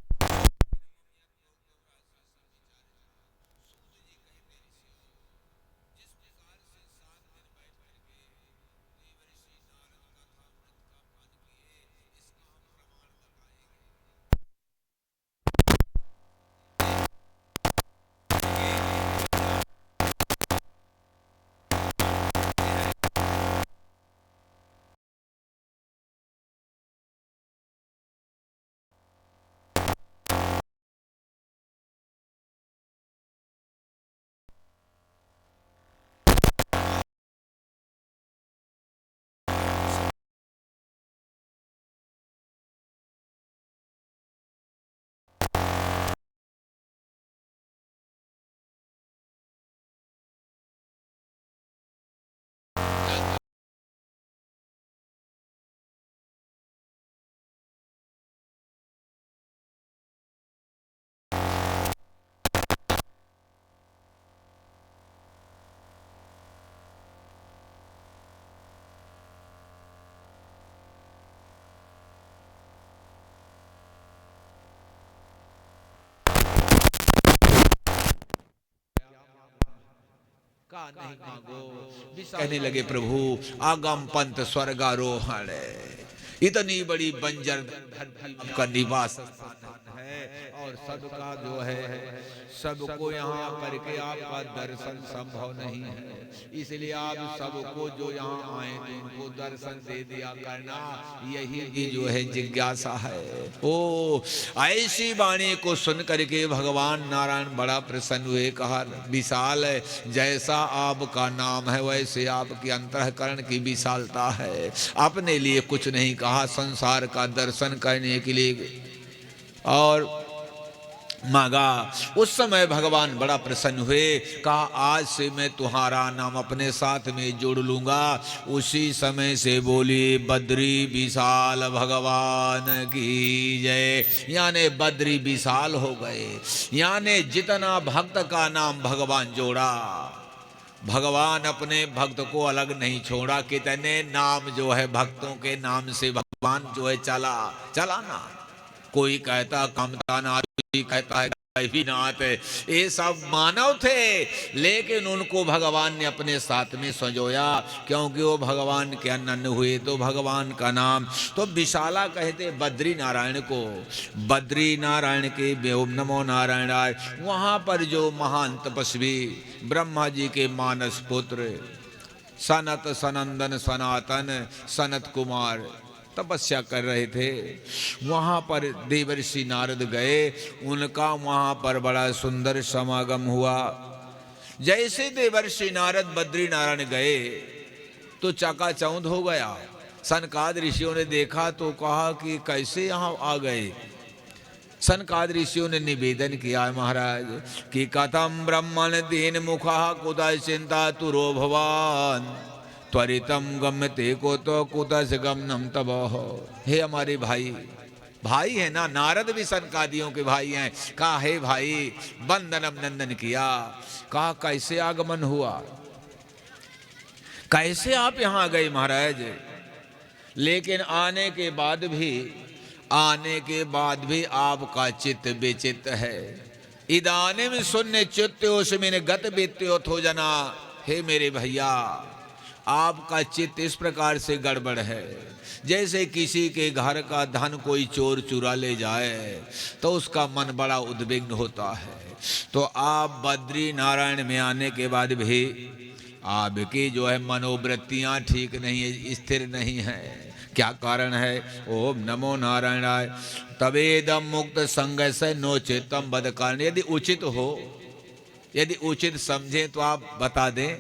नहीं मांगो। कहने लगे प्रभु आगम पंथ स्वर्गारोहण, इतनी बड़ी बंजर धरती का निवास है और सबका जो है सबको यहाँ करके आपका दर्शन संभव नहीं है, इसलिए आप सबको जो यहाँ आए तो उनको दर्शन दे दिया करना, यही जो है जिज्ञासा है। ओ ऐसी वाणी को सुन करके भगवान नारायण बड़ा प्रसन्न हुए, कहा विशाल है, जैसा आपका नाम है वैसे आपके अंतःकरण की विशालता है। अपने लिए कुछ नहीं कहा, संसार का दर्शन करने के लिए और मांगा। उस समय भगवान बड़ा प्रसन्न हुए, कहा आज से मैं तुम्हारा नाम अपने साथ में जोड़ लूंगा। उसी समय से बोली बद्री विशाल भगवान की जय, यानी बद्री विशाल हो गए, यानी जितना भक्त का नाम भगवान जोड़ा, भगवान अपने भक्त को अलग नहीं छोड़ा। कितने नाम जो है भक्तों के नाम से भगवान जो है चलाना। कोई कहता कामतानाथ, कहता है नाथ, ये सब मानव थे, लेकिन उनको भगवान ने अपने साथ में संजोया, क्योंकि वो भगवान के अनन्य हुए। तो भगवान का नाम तो विशाला कहते बद्री नारायण को, बद्री नारायण के ओम नमो नारायणाय। वहाँ पर जो महान तपस्वी ब्रह्मा जी के मानस पुत्र सनत सनंदन सनातन सनत कुमार तपस्या कर रहे थे, वहाँ पर देवर्षि नारद गए, उनका वहाँ पर बड़ा सुंदर समागम हुआ। जैसे देवर्षि नारद बद्री नारायण गए तो चकाचौंध हो गया। सनकाद ऋषियों ने देखा तो कहा कि कैसे यहाँ आ गए। सनकाद ऋषियों ने निवेदन किया महाराज कि कथम ब्रह्मण दीन मुखा कुतः चिंता तुरो भवान त्वरितम गम्यते को तो कुतस गमनम तब। हे हमारे भाई है ना, नारद भी सनकादियों के भाई हैं। कहा हे भाई, वंदनम नंदन किया। कहा कैसे आगमन हुआ, कैसे आप यहाँ आ गए महाराज। लेकिन आने के बाद भी आपका चित्त विचित्त है। इदानीम शून्य चित्तोस्मिन् गत वित्तो जना। हे मेरे भैया, आपका चित्त इस प्रकार से गड़बड़ है, जैसे किसी के घर का धन कोई चोर चुरा ले जाए तो उसका मन बड़ा उद्विग्न होता है। तो आप बद्री नारायण में आने के बाद भी आपकी जो है मनोवृत्तियां ठीक नहीं है, स्थिर नहीं है। क्या कारण है? ओम नमो नारायणाय। तवेदम मुक्त संग से नो चित्तम बद कारण। यदि उचित समझें तो आप बता दें,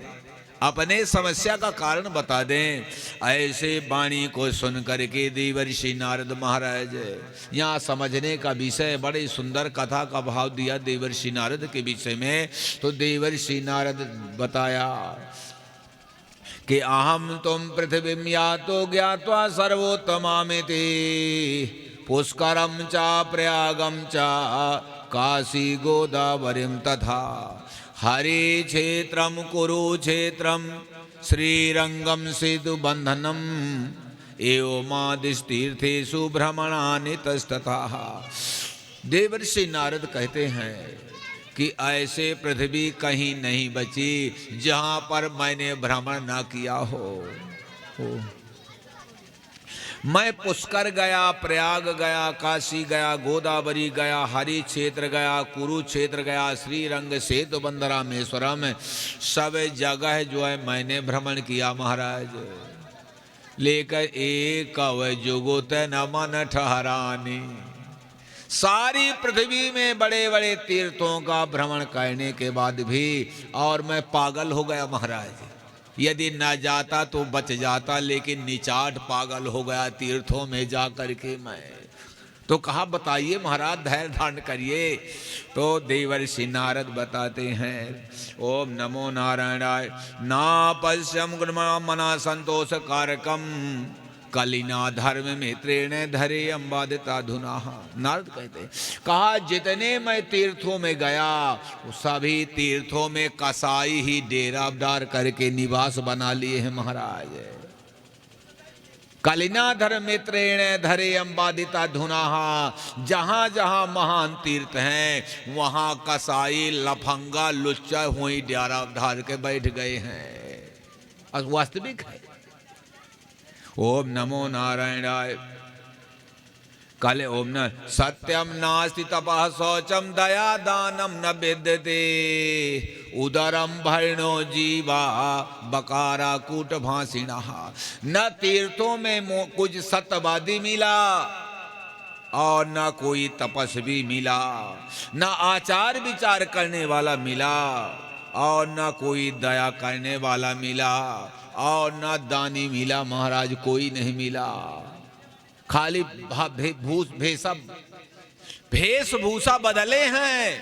अपने समस्या का कारण बता दें। ऐसे वाणी को सुन करके देवर्षि नारद महाराज, यहाँ समझने का विषय, बड़े सुंदर कथा का भाव दिया देवर्षि नारद के विषय में। तो देवर्षि नारद बताया कि अहम तुम पृथ्वी यातो ज्ञात्वा सर्वोत्तमामिति पुष्करम चा प्रयागम चा काशी गोदावरीम तथा हरे क्षेत्रम कुरुक्षेत्रम श्रीरंगम सेतु बंधनम एवमादिस्तीर्थेषु भ्रमणानि तस्ततः। देवर्षि नारद कहते हैं कि ऐसे पृथ्वी कहीं नहीं बची जहां पर मैंने भ्रमण ना किया हो। मैं पुष्कर गया, प्रयाग गया, काशी गया, गोदावरी गया, हरि क्षेत्र गया, कुरुक्षेत्र गया, श्रीरंग सेतु बंध रामेश्वरम, सब जगह जो है मैंने भ्रमण किया महाराज। लेकर एक जुगुत न मन ठहरानी, सारी पृथ्वी में बड़े बड़े तीर्थों का भ्रमण करने के बाद भी और मैं पागल हो गया महाराज। यदि न जाता तो बच जाता, लेकिन निचाट पागल हो गया तीर्थों में जा करके मैं। तो कहा बताइए महाराज, धैर्य धारण करिए। तो देवर्षि नारद बताते हैं, ओम नमो नारायणाय ना पश्यम मना संतोष कारकम कलिना धर्म मित्रेण धरे अंबादिता धुना। नारद कहते हैं, कहा जितने मैं तीर्थों में गया सभी तीर्थों में कसाई ही डेरा डार करके निवास बना लिए हैं महाराज। कलिना धर्म मित्रेण धरे अंबादिता धुना, जहां जहां महान तीर्थ हैं वहां कसाई लफंगा लुच्चा हुई डेरा डार के बैठ गए हैं। वास्तविक है। ओम नमो नारायणाय काले ओम न सत्यम नास्ति तपः शौचम दया दानम न विद्यते उदरम भरणो जीवा बकारा कूट भाषिणा। न तीर्थों में कुछ सत्यवादी मिला और न कोई तपस्वी मिला, न आचार विचार करने वाला मिला और न कोई दया करने वाला मिला और न दानी मिला महाराज, कोई नहीं मिला। खाली भेषभूषा बदले हैं,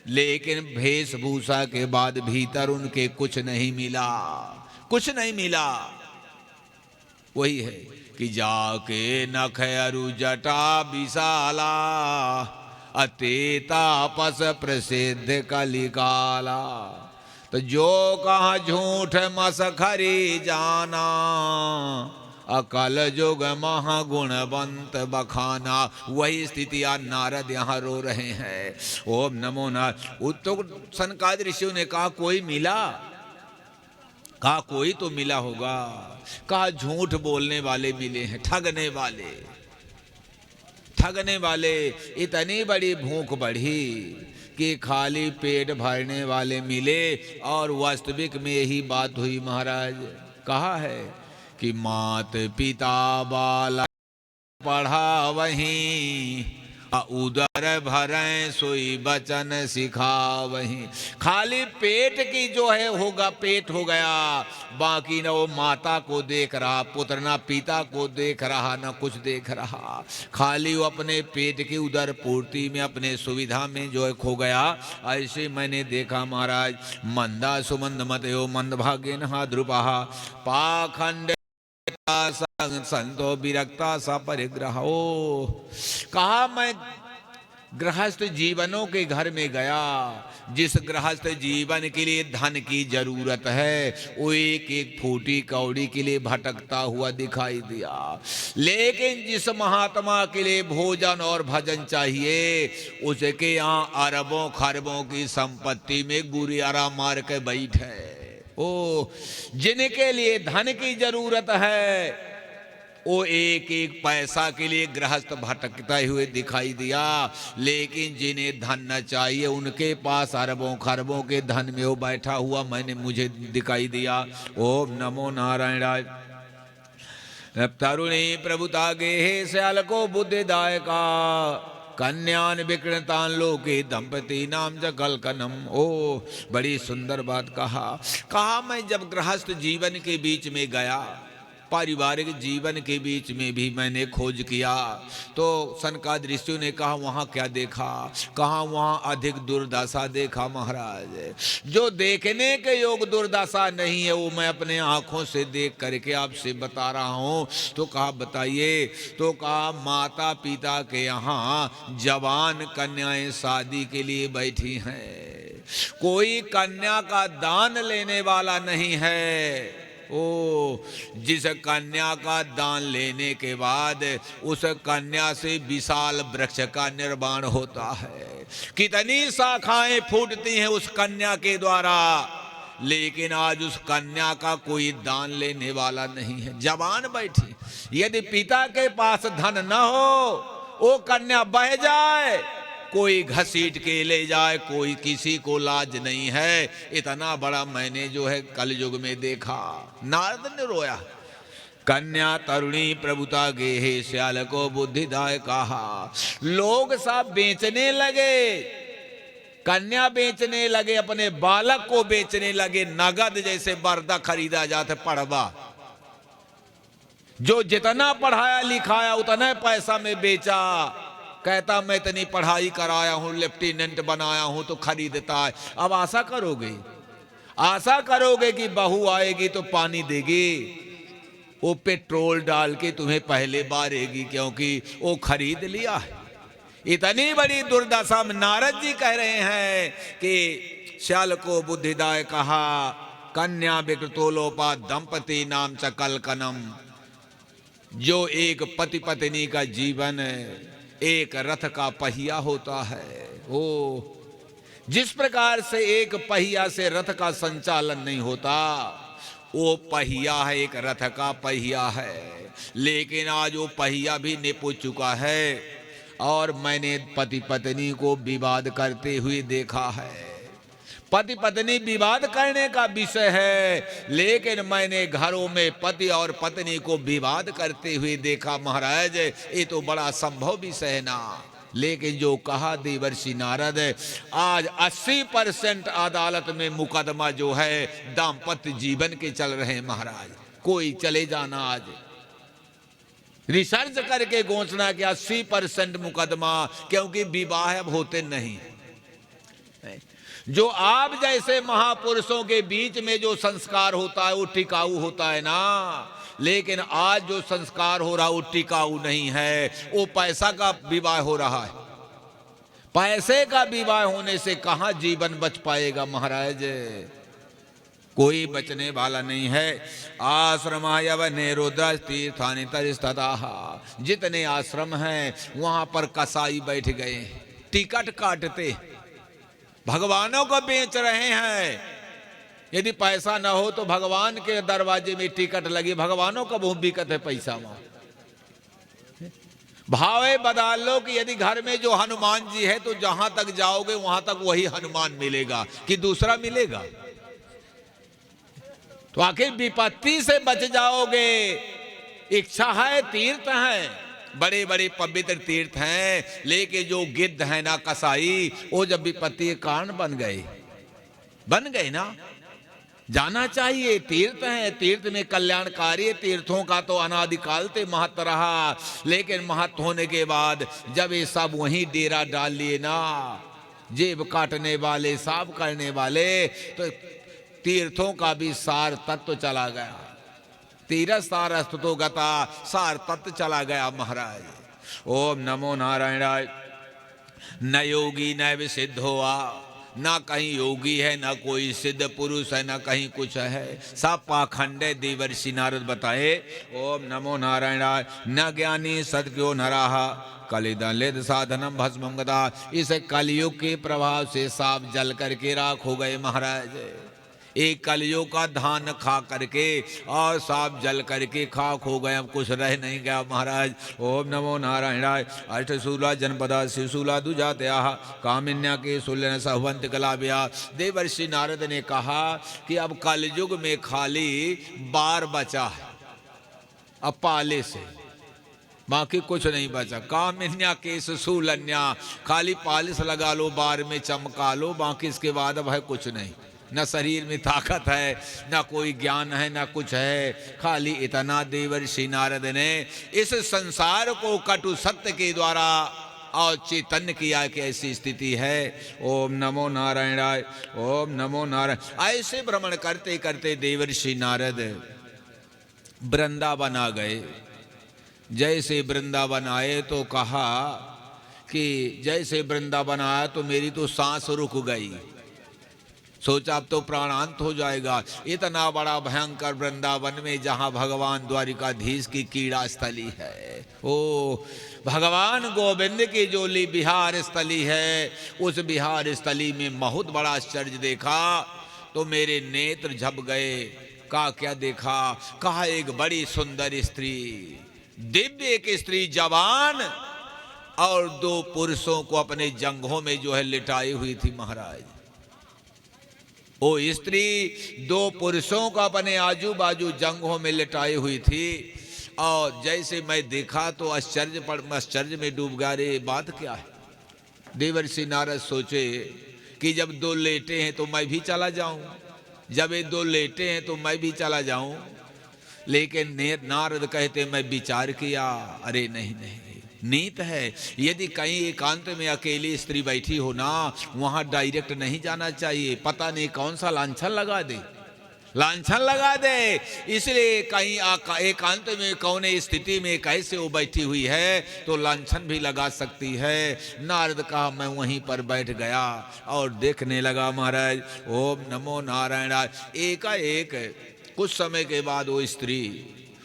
लेकिन भेषभूषा के बाद भीतर उनके कुछ नहीं मिला, कुछ नहीं मिला। वही है कि जाके नख अरु जटा विशाला अतेतापस प्रसिद्ध कलिकाला। तो जो कहा झूठ मसखरी जाना अकल जुग महागुणवंत बखाना। वही स्थिति आज नारद यहाँ रो रहे हैं। ओम नमो नारायण। तो सनकादिक ऋषियों ने कहा कोई मिला? कहा कोई तो मिला होगा। कहा झूठ बोलने वाले मिले हैं, ठगने वाले, ठगने वाले। इतनी बड़ी भूख बढ़ी कि खाली पेट भरने वाले मिले और वास्तविक में यही बात हुई महाराज। कहा है कि मात पिता बाला पढ़ा वहीं उदर भरें सोई बचन सिखा वहीं। खाली पेट की जो है होगा, पेट हो गया, बाकी न वो माता को देख रहा, पुत्र ना पिता को देख रहा, न कुछ देख रहा। खाली वो अपने पेट की उदर पूर्ति में, अपने सुविधा में जो है खो गया। ऐसे मैंने देखा महाराज। मंदा सुमंद मतयो मंद भाग्य नहा द्रुपहा पाखंड संतो विरक्ता सा परिग्रह। कहा मैं गृहस्थ जीवनों के घर में गया, जिस गृहस्थ जीवन के लिए धन की जरूरत है वो एक एक फूटी कौड़ी के लिए भटकता हुआ दिखाई दिया। लेकिन जिस महात्मा के लिए भोजन और भजन चाहिए उसके यहाँ अरबों खरबों की संपत्ति में गुरियारा मार के बैठे। जिनके लिए धन की जरूरत है वो एक एक पैसा के लिए गृहस्थ भटकते हुए दिखाई दिया। लेकिन जिन्हें धन न चाहिए उनके पास अरबों खरबों के धन में वो बैठा हुआ मुझे दिखाई दिया। ओम नमो नारायणाय। तरुणी प्रभुता गेहे श्याल को बुद्धिदायका कन्यान विकृतान लोके दंपति नाम जगलकनम। बड़ी सुंदर बात कहा मैं जब गृहस्थ जीवन के बीच में गया, पारिवारिक जीवन के बीच में भी मैंने खोज किया, तो सनकादिक ऋषियों ने कहा वहाँ क्या देखा? कहा वहाँ अधिक दुर्दशा देखा महाराज। जो देखने के योग दुर्दशा नहीं है वो मैं अपने आँखों से देख करके आपसे बता रहा हूँ। तो कहा बताइए? तो कहा माता पिता के यहाँ जवान कन्याएं शादी के लिए बैठी हैं, कोई कन्या का दान लेने वाला नहीं है। ओ, जिस कन्या का दान लेने के बाद उस कन्या से विशाल वृक्ष का निर्माण होता है, कितनी शाखाएं फूटती हैं उस कन्या के द्वारा, लेकिन आज उस कन्या का कोई दान लेने वाला नहीं है। जवान बैठी, यदि पिता के पास धन न हो, वो कन्या बह जाए, कोई घसीट के ले जाए, कोई किसी को लाज नहीं है। इतना बड़ा मैंने जो है कलयुग में देखा। नारद ने रोया, कन्या तरुणी प्रभुता गेहे, श्याल को बुद्धिदाय कहा। लोग सब बेचने लगे, कन्या बेचने लगे, अपने बालक को बेचने लगे, नगद जैसे बरदा खरीदा जाता पड़वा। जो जितना पढ़ाया लिखाया उतना पैसा में बेचा, कहता मैं इतनी पढ़ाई कराया हूं, लेफ्टिनेंट बनाया हूं, तो खरीदता है। अब आशा करोगे कि बहू आएगी तो पानी देगी, वो पेट्रोल डाल के तुम्हें पहले बारेगी, क्योंकि वो खरीद लिया है। इतनी बड़ी दुर्दशा में नारद जी कह रहे हैं कि श्याल को बुद्धिदाय कहा, कन्या विकृतोलोपा दंपति नाम च कलकनम। जो एक पति पत्नी का जीवन एक रथ का पहिया होता है, ओ जिस प्रकार से एक पहिया से रथ का संचालन नहीं होता, वो पहिया है, एक रथ का पहिया है। लेकिन आज वो पहिया भी निपुट चुका है, और मैंने पति पत्नी को विवाद करते हुए देखा है। पति पत्नी विवाद करने का विषय है, लेकिन मैंने घरों में पति और पत्नी को विवाद करते हुए देखा। महाराज, ये तो बड़ा संभव विषय है ना। लेकिन जो कहा देवर्षि नारद, आज 80% अदालत में मुकदमा जो है दाम्पत्य जीवन के चल रहे हैं। महाराज, कोई चले जाना, आज रिसर्च करके घोषणा किया 80% मुकदमा, क्योंकि विवाह अब होते नहीं। जो आप जैसे महापुरुषों के बीच में जो संस्कार होता है वो टिकाऊ होता है ना, लेकिन आज जो संस्कार हो रहा है वो टिकाऊ नहीं है, वो पैसा का विवाह हो रहा है। पैसे का विवाह होने से कहां जीवन बच पाएगा। महाराज, कोई बचने वाला नहीं है। आश्रमाय रुद्र तीर्थानि तरिस्ततः, जितने आश्रम हैं वहां पर कसाई बैठ गए, टिकट काटते, भगवानों को बेच रहे हैं। यदि पैसा ना हो तो भगवान के दरवाजे में टिकट लगी, भगवानों का बहुत बिकत है पैसा। वहां भावे बदल लो कि यदि घर में जो हनुमान जी है तो जहां तक जाओगे वहां तक वही हनुमान मिलेगा कि दूसरा मिलेगा, तो आखिर विपत्ति से बच जाओगे। इच्छा है, तीर्थ है, बड़े बड़े पवित्र तीर्थ हैं, लेकिन जो गिद्ध है ना कसाई, वो जब विपत्ति के कारण बन गए ना। जाना चाहिए, तीर्थ है, तीर्थ में कल्याणकारी। तीर्थों का तो अनादिकाल से महत्व रहा, लेकिन महत्व होने के बाद जब ये सब वहीं डेरा डाल लिए ना, जेब काटने वाले, साफ करने वाले, तो तीर्थों का भी सार तत्व चला गया। तीरथ सारस्तुतो गता, सार तत्व चला गया। महाराज, ओम नमो नारायणाय। न योगी न विसिद्ध हुआ, ना कहीं योगी है, ना कोई सिद्ध पुरुष है, ना कहीं कुछ है, सब पाखंड है। देवर्षि नारद बताए, ओम नमो नारायणाय। न ज्ञानी सत्यो नराह कलिदलित साधनम भस्मं गदा। इस कलयुग के प्रभाव से साफ जल करके राख हो गए। महाराज, एक कलियों का धान खा करके और साफ जल करके खाक हो गए, अब कुछ रह नहीं गया। महाराज, ओम नमो नारायणाय। अष्टशूला जनपदा शिशूला दुजात्या कामिन्या के शूल्य सहवंत कलाव्या। देवर्षि नारद ने कहा कि अब कलयुग में खाली बार बचा है, अब पाले से बाकी कुछ नहीं बचा। कामिन्या के शूलन्या, खाली पालिश लगा लो, बार में चमका लो, बाकी इसके बाद अब है कुछ नहीं। न शरीर में ताकत है, न कोई ज्ञान है, न कुछ है, खाली इतना। देवर्षि नारद ने इस संसार को कटु सत्य के द्वारा और चैतन्य किया कि ऐसी स्थिति है। ओम नमो नारायणाय, ओम नमो नारायण। ऐसे भ्रमण करते करते देवर्षि नारद वृंदावन आ गए। जैसे वृंदावन आए तो कहा कि जैसे वृंदावन आया तो मेरी तो सांस रुक गई। सोचा अब तो प्राणांत हो जाएगा। इतना बड़ा भयंकर वृंदावन में जहाँ भगवान द्वारिकाधीश की क्रीड़ा स्थली है, ओ भगवान गोविंद की जो विहार स्थली है, उस विहार स्थली में बहुत बड़ा आश्चर्य देखा तो मेरे नेत्र झप गए। कहा क्या देखा? कहा एक बड़ी सुंदर स्त्री, दिव्य एक स्त्री, जवान, और दो पुरुषों को अपने जंघों में जो है लिटाई हुई थी महाराज। वो स्त्री दो पुरुषों को अपने आजू बाजू जंघों में लिटाई हुई थी। और जैसे मैं देखा तो आश्चर्य में डूब गया। रे बात क्या है? देवर्षि नारद सोचे कि जब दो लेटे हैं तो मैं भी चला जाऊं, जब ये दो लेटे हैं तो मैं भी चला जाऊं। लेकिन नारद कहते मैं विचार किया, अरे नहीं नहीं, नीत है, यदि कहीं एकांत में अकेली स्त्री बैठी हो ना, वहां डायरेक्ट नहीं जाना चाहिए। पता नहीं कौन सा लांछन लगा दे, लांछन लगा दे। इसलिए कहीं एकांत में कौन स्थिति में कैसे वो बैठी हुई है तो लांछन भी लगा सकती है। नारद कहा मैं वहीं पर बैठ गया और देखने लगा महाराज। ओम नमो नारायण। एकाएक कुछ समय के बाद वो स्त्री,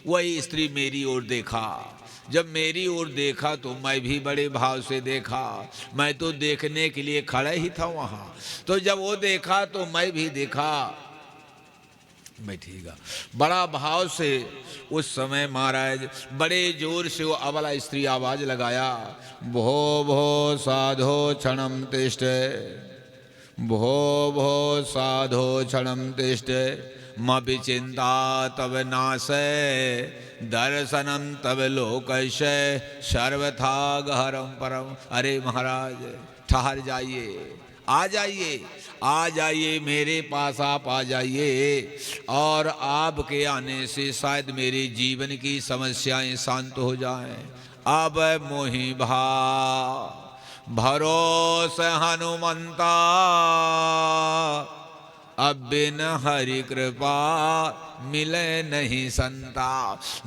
वही स्त्री मेरी ओर देखा। जब मेरी ओर देखा तो मैं भी बड़े भाव से देखा। मैं तो देखने के लिए खड़ा ही था वहां। तो जब वो देखा तो मैं भी देखा, बैठेगा बड़ा भाव से। उस समय महाराज बड़े जोर से वो अबला स्त्री आवाज लगाया, भो भो साधो क्षणम तिष्ठ, भो भो साधो क्षणम तिष्ठ, मपि चिंता तब नाशय, दर्शनम तब लोकशय, सर्वथा गहरम परम। अरे महाराज ठहर जाइए, आ जाइए, आ जाइए, मेरे पास आप आ जाइए। और आपके आने से शायद मेरे जीवन की समस्याएं शांत हो जाएं। अब मोहि भा भरोस हनुमंता, अब बिन हरि कृपा मिले नहीं संता।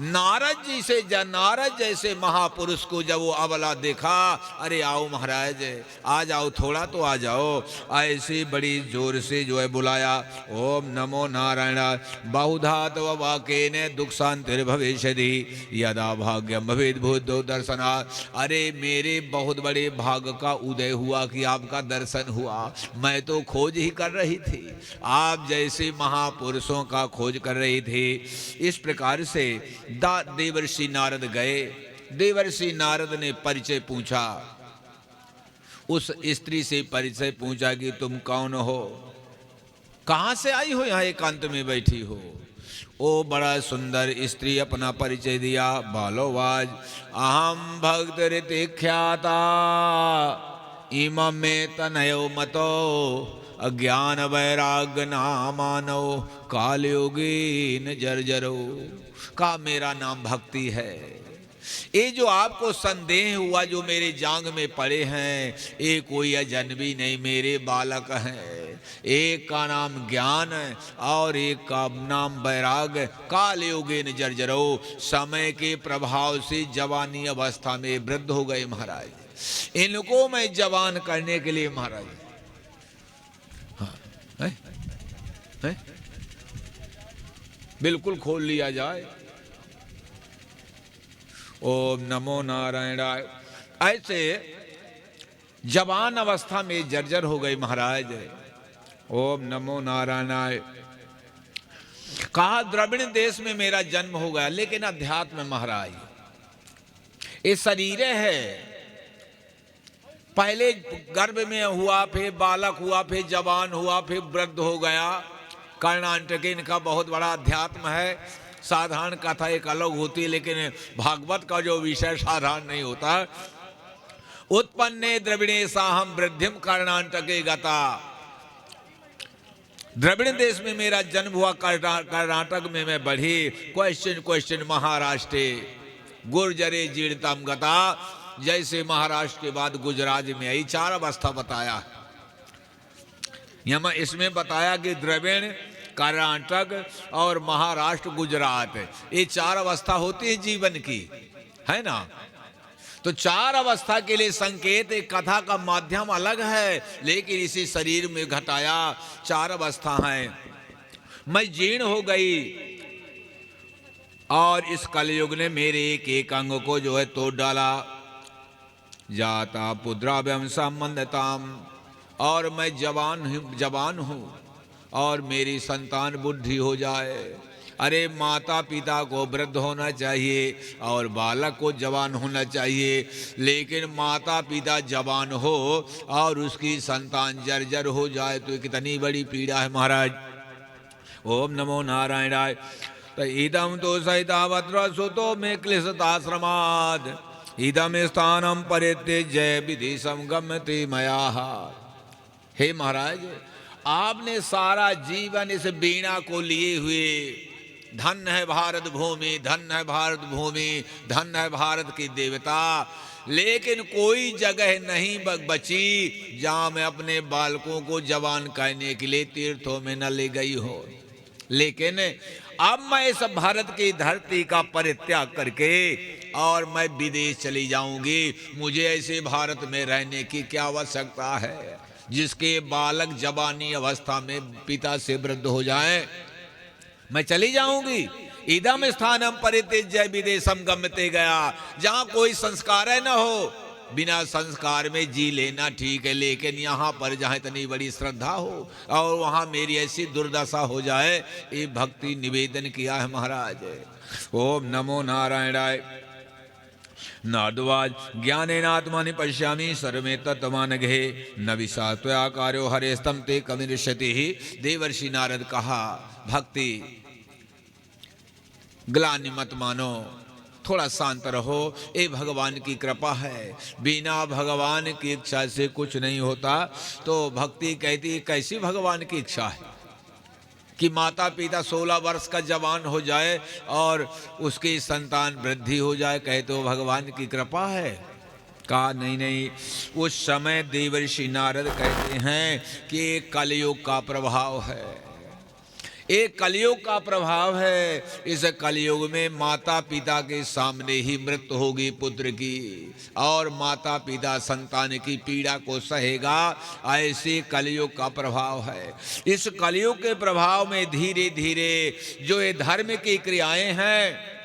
नारद जी से नारद जैसे महापुरुष को जब वो अबला देखा, अरे आओ महाराज आ जाओ, थोड़ा तो आ जाओ। ऐसे बड़ी जोर से जो है बुलाया। ओम नमो नारायण। बहुधा तव वाक्येन दुख शांतिर्भविष्यति, यदा भाग्यम भवेद् भूतो दर्शनात्। अरे मेरे बहुत बड़े भाग का उदय हुआ कि आपका दर्शन हुआ। मैं तो खोज ही कर रही थी, आप जैसे महापुरुषों का खोज कर रही थी। इस प्रकार से देवर्षि नारद गए। देवर्षि नारद ने परिचय पूछा, उस स्त्री से परिचय पूछा कि तुम कौन हो, कहां से आई हो, यहां एकांत में बैठी हो। ओ बड़ा सुंदर स्त्री अपना परिचय दिया। बालोवाज अहम भक्त रीति ख्याता, इमं में तनयो मतो, अज्ञान वैराग्य नामानो, कालयोगीन जर्जरो। का मेरा नाम भक्ति है। ये जो आपको संदेह हुआ जो मेरे जांग में पड़े हैं, ये कोई अजनबी नहीं, मेरे बालक हैं। एक का नाम ज्ञान और एक का नाम वैराग। कालयोगीन जर्जरो, समय के प्रभाव से जवानी अवस्था में वृद्ध हो गए महाराज। इनको मैं जवान करने के लिए महाराज, है? बिल्कुल खोल लिया जाए। ओम नमो नारायण। ऐसे जवान अवस्था में जर्जर हो गई महाराज। ओम नमो नारायण। कहा द्रविड़ देश में मेरा जन्म हो गया, लेकिन अध्यात्म महाराज ये शरीर है। पहले गर्भ में हुआ, फिर बालक हुआ, फिर जवान हुआ, फिर वृद्ध हो गया। कर्णाटक इनका बहुत बड़ा अध्यात्म है। साधारण कथा एक अलग होती है, लेकिन भागवत का जो विषय साधारण नहीं होता। उत्पन्ने द्रविणे साहम वृद्धिम कर्णाटके गता। द्रविड़ देश में मेरा जन्म हुआ, कर्नाटक में मैं बढ़ी। क्वेश्चन महाराष्ट्र गुर्जरे जीर्णतम गता। जैसे महाराष्ट्र के बाद गुजरात में आई, चार अवस्था बताया। यहाँ इसमें बताया कि द्रविड़, कर्नाटक और महाराष्ट्र, गुजरात, ये चार अवस्था होती है जीवन की, है ना। तो चार अवस्था के लिए संकेत, एक कथा का माध्यम अलग है, लेकिन इसी शरीर में घटाया चार अवस्था है। मैं जीर्ण हो गई और इस कलयुग ने मेरे एक एक अंग को जो है तोड़ डाला। जाता पुत्राभ्यम संबंधताम, और मैं जवान हूँ और मेरी संतान बुद्धि हो जाए। अरे माता पिता को वृद्ध होना चाहिए और बालक को जवान होना चाहिए, लेकिन माता पिता जवान हो और उसकी संतान जर्जर हो जाए तो कितनी बड़ी पीड़ा है महाराज। ओम नमो नारायणाय। तो इदम तो सहितावत्र सुतो में क्लिशताश्रमाद, इदम स्थानम परित्यज्य विदिशम गम्यते मया। हे महाराज, आपने सारा जीवन इस वीणा को लिए हुए, धन है भारत भूमि, धन है भारत भूमि, धन है भारत की देवता, लेकिन कोई जगह नहीं बची जहां मैं अपने बालकों को जवान कहने के लिए तीर्थों में न ले गई हो। लेकिन अब मैं इस भारत की धरती का परित्याग करके और मैं विदेश चली जाऊंगी। मुझे ऐसे भारत में रहने की क्या आवश्यकता है जिसके बालक जवानी अवस्था में पिता से वृद्ध हो जाए। मैं चली जाऊंगी। इदम स्थानम परित्यज्य विदेशम गम्यते गया, जहां कोई संस्कार न हो। बिना संस्कार में जी लेना ठीक है, लेकिन यहाँ पर जहाँ इतनी बड़ी श्रद्धा हो और वहाँ मेरी ऐसी दुर्दशा हो जाए, ये भक्ति निवेदन किया है महाराज। ओम नमो नारायणाय। नादवाज ज्ञानेनात्मानि पश्यामि सर्वे तत्त्वमानघे न विषात्वया कार्यो हरेस्तम ते कमिष्यति। देवर्षि नारद कहा, भक्ति ग्लानि मत मानो, थोड़ा शांत रहो, ये भगवान की कृपा है, बिना भगवान की इच्छा से कुछ नहीं होता। तो भक्ति कहती है कैसी भगवान की इच्छा है कि माता पिता 16 वर्ष का जवान हो जाए और उसकी संतान वृद्धि हो जाए, कहते हो भगवान की कृपा है। कहा नहीं नहीं, उस समय देवर्षि नारद कहते हैं कि कलयुग का प्रभाव है, एक कलयुग का प्रभाव है। इस कलयुग में माता पिता के सामने ही मृत्यु होगी पुत्र की, और माता पिता संतान की पीड़ा को सहेगा, ऐसे कलयुग का प्रभाव है। इस कलयुग के प्रभाव में धीरे धीरे जो ये धर्म की क्रियाएं हैं,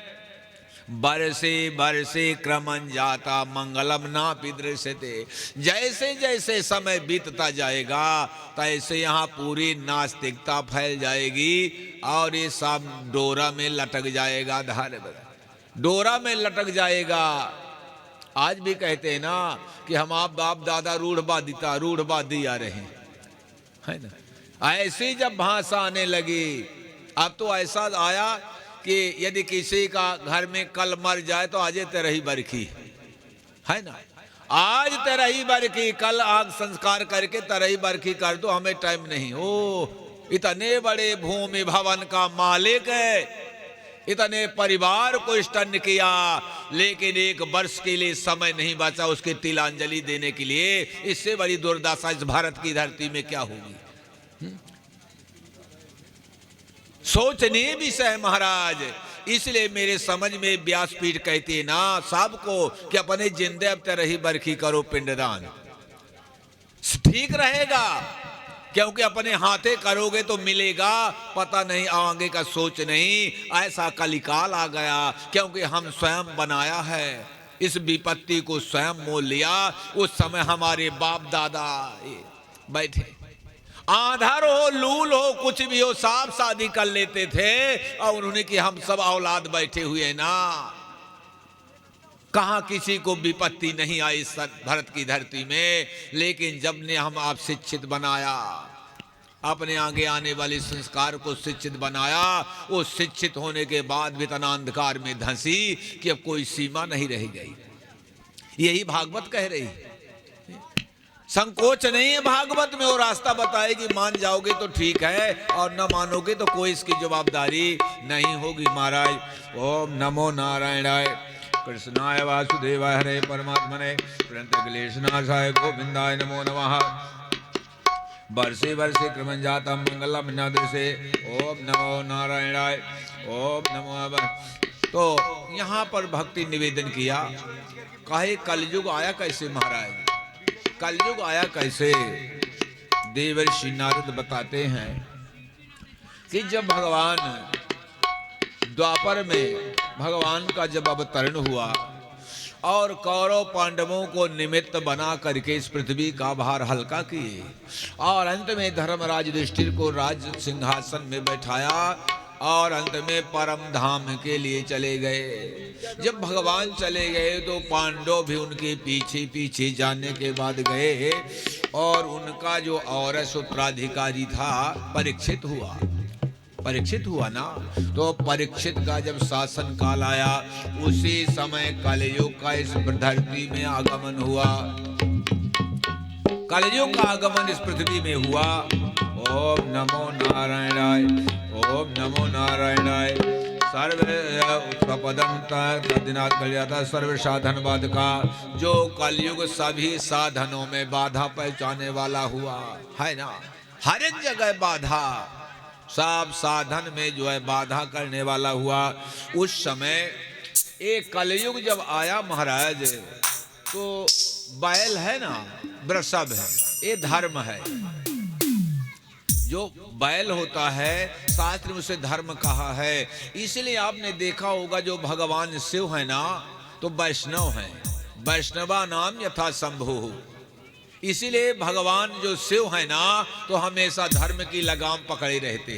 बरसे बरसे क्रमन जाता मंगलम ना पिदृश्यते। जैसे जैसे समय बीतता जाएगा तैसे यहाँ पूरी नास्तिकता फैल जाएगी और ये सब डोरा में लटक जाएगा, धर्म डोरा में लटक जाएगा। आज भी कहते हैं ना कि हम आप बाप दादा रूढ़वादी आ रहे हैं ना। ऐसी जब भाषा आने लगी, अब तो ऐसा आया कि यदि किसी का घर में कल मर जाए तो आज तेरही बरखी है ना, आज तेरही बरखी, कल आग संस्कार करके तेरही बरखी कर दो, हमें टाइम नहीं। ओ इतने बड़े भूमि भवन का मालिक है, इतने परिवार को स्तन किया, लेकिन एक वर्ष के लिए समय नहीं बचा उसकी तिलांजलि देने के लिए। इससे बड़ी दुर्दशा इस भारत की धरती में क्या होगी? सोचनीय विषय है महाराज। इसलिए मेरे समझ में व्यासपीठ कहती है ना सबको कि अपने जिंदे अब तरही बरखी करो, पिंडदान ठीक रहेगा, क्योंकि अपने हाथे करोगे तो मिलेगा, पता नहीं आगे का सोच नहीं। ऐसा कलिकाल आ गया क्योंकि हम स्वयं बनाया है, इस विपत्ति को स्वयं मोल लिया। उस समय हमारे बाप दादा बैठे, आंधर हो लूल हो कुछ भी हो, साफ शादी कर लेते थे और उन्होंने कि हम सब औलाद बैठे हुए हैं ना। कहां किसी को विपत्ति नहीं आई इस भारत की धरती में। लेकिन जब ने हम आप शिक्षित बनाया, अपने आगे आने वाले संस्कार को शिक्षित बनाया, वो शिक्षित होने के बाद भी इतना अंधकार में धंसी कि अब कोई सीमा नहीं रह गई। यही भागवत कह रही, संकोच नहीं है भागवत में। वो रास्ता बताएगी, मान जाओगे तो ठीक है और न मानोगे तो कोई इसकी जवाबदारी नहीं होगी महाराज। ओम नमो नारायणाय। कृष्णाय वासुदेवाय हरे परमात्मने प्रणत क्लेशनाशाय गोविंदाय नमो नमः। वर्षे वर्षे क्रमं जातं मंगलम नादृशे। ओम नमो नारायणाय। ओम नमो तो यहाँ पर भक्ति निवेदन किया, कहे कलयुग आया कैसे महाराज, कलयुग आया कैसे। देवर्षि नारद बताते हैं कि जब भगवान द्वापर में भगवान का जब अवतरण हुआ और कौरव पांडवों को निमित्त बना करके इस पृथ्वी का भार हल्का किए और अंत में धर्मराज युधिष्ठिर को राज सिंहासन में बैठाया और अंत में परम धाम के लिए चले गए। जब भगवान चले गए तो पांडव भी उनके पीछे पीछे जाने के बाद गए और उनका जो औरस उत्तराधिकारी था परीक्षित हुआ ना। तो परीक्षित का जब शासन काल आया उसी समय कलयुग का इस धरती में आगमन हुआ, कलयुग का आगमन इस पृथ्वी में हुआ। ओम नमो नारायणाय, ओम नमो नारायणाय। सर्वपदम तदिनाथ कल्याता सर्व साधन बाध का, जो कलयुग सभी साधनों में बाधा पहुंचाने वाला हुआ है ना। हर एक जगह बाधा, सब साधन में जो है बाधा करने वाला हुआ। उस समय एक कलयुग जब आया महाराज, तो बैल है ना, वृषभ है, ये धर्म है। जो बैल होता है शास्त्र में उसे धर्म कहा है। इसलिए आपने देखा होगा जो भगवान शिव है ना, तो वैष्णव है, वैष्णवा नाम यथा शंभु। इसीलिए भगवान जो शिव है ना, तो हमेशा धर्म की लगाम पकड़े रहते,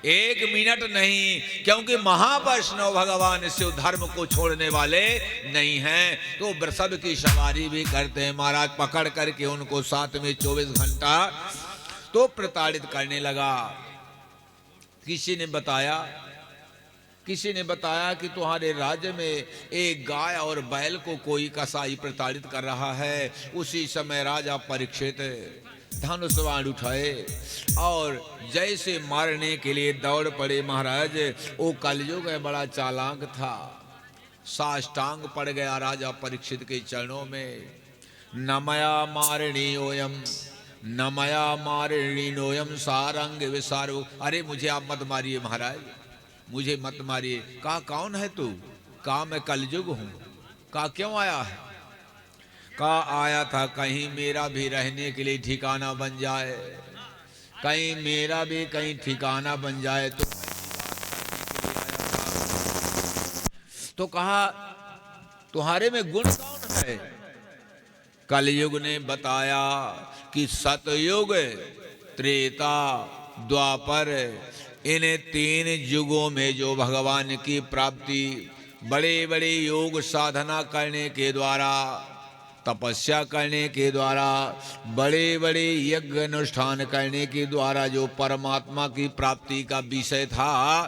एक मिनट नहीं, क्योंकि महावैष्णव भगवान शिव धर्म को छोड़ने वाले नहीं हैं। तो वृषभ की सवारी भी करते हैं महाराज, पकड़ करके उनको साथ में 24 घंटा तो प्रताड़ित करने लगा। किसी ने बताया कि तुम्हारे राज्य में एक गाय और बैल को कोई कसाई प्रताड़ित कर रहा है। उसी समय राजा परीक्षित धनुष बाण उठाए और जैसे मारने के लिए दौड़ पड़े महाराज। वो कलयुग है, बड़ा चालाक था, साष्टांग पड़ गया राजा परीक्षित के चरणों में। नमया मारणीयोयम, नमया मारणीयोयम सारंग विसारो। अरे मुझे आप मत मारिए महाराज, मुझे मत मारिए। कहा कौन है तू? कहा मैं कलयुग हूँ। कहा क्यों आया है? कहा आया था कहीं मेरा भी रहने के लिए ठिकाना बन जाए, कहीं मेरा भी कहीं ठिकाना बन जाए। तो कहा तुम्हारे में गुण कौन है? कलयुग ने बताया कि सतयुग, त्रेता, द्वापर, इन 3 युगों में जो भगवान की प्राप्ति बड़े बड़े योग साधना करने के द्वारा, तपस्या करने के द्वारा, बड़े बड़े यज्ञ अनुष्ठान करने के द्वारा जो परमात्मा की प्राप्ति का विषय था,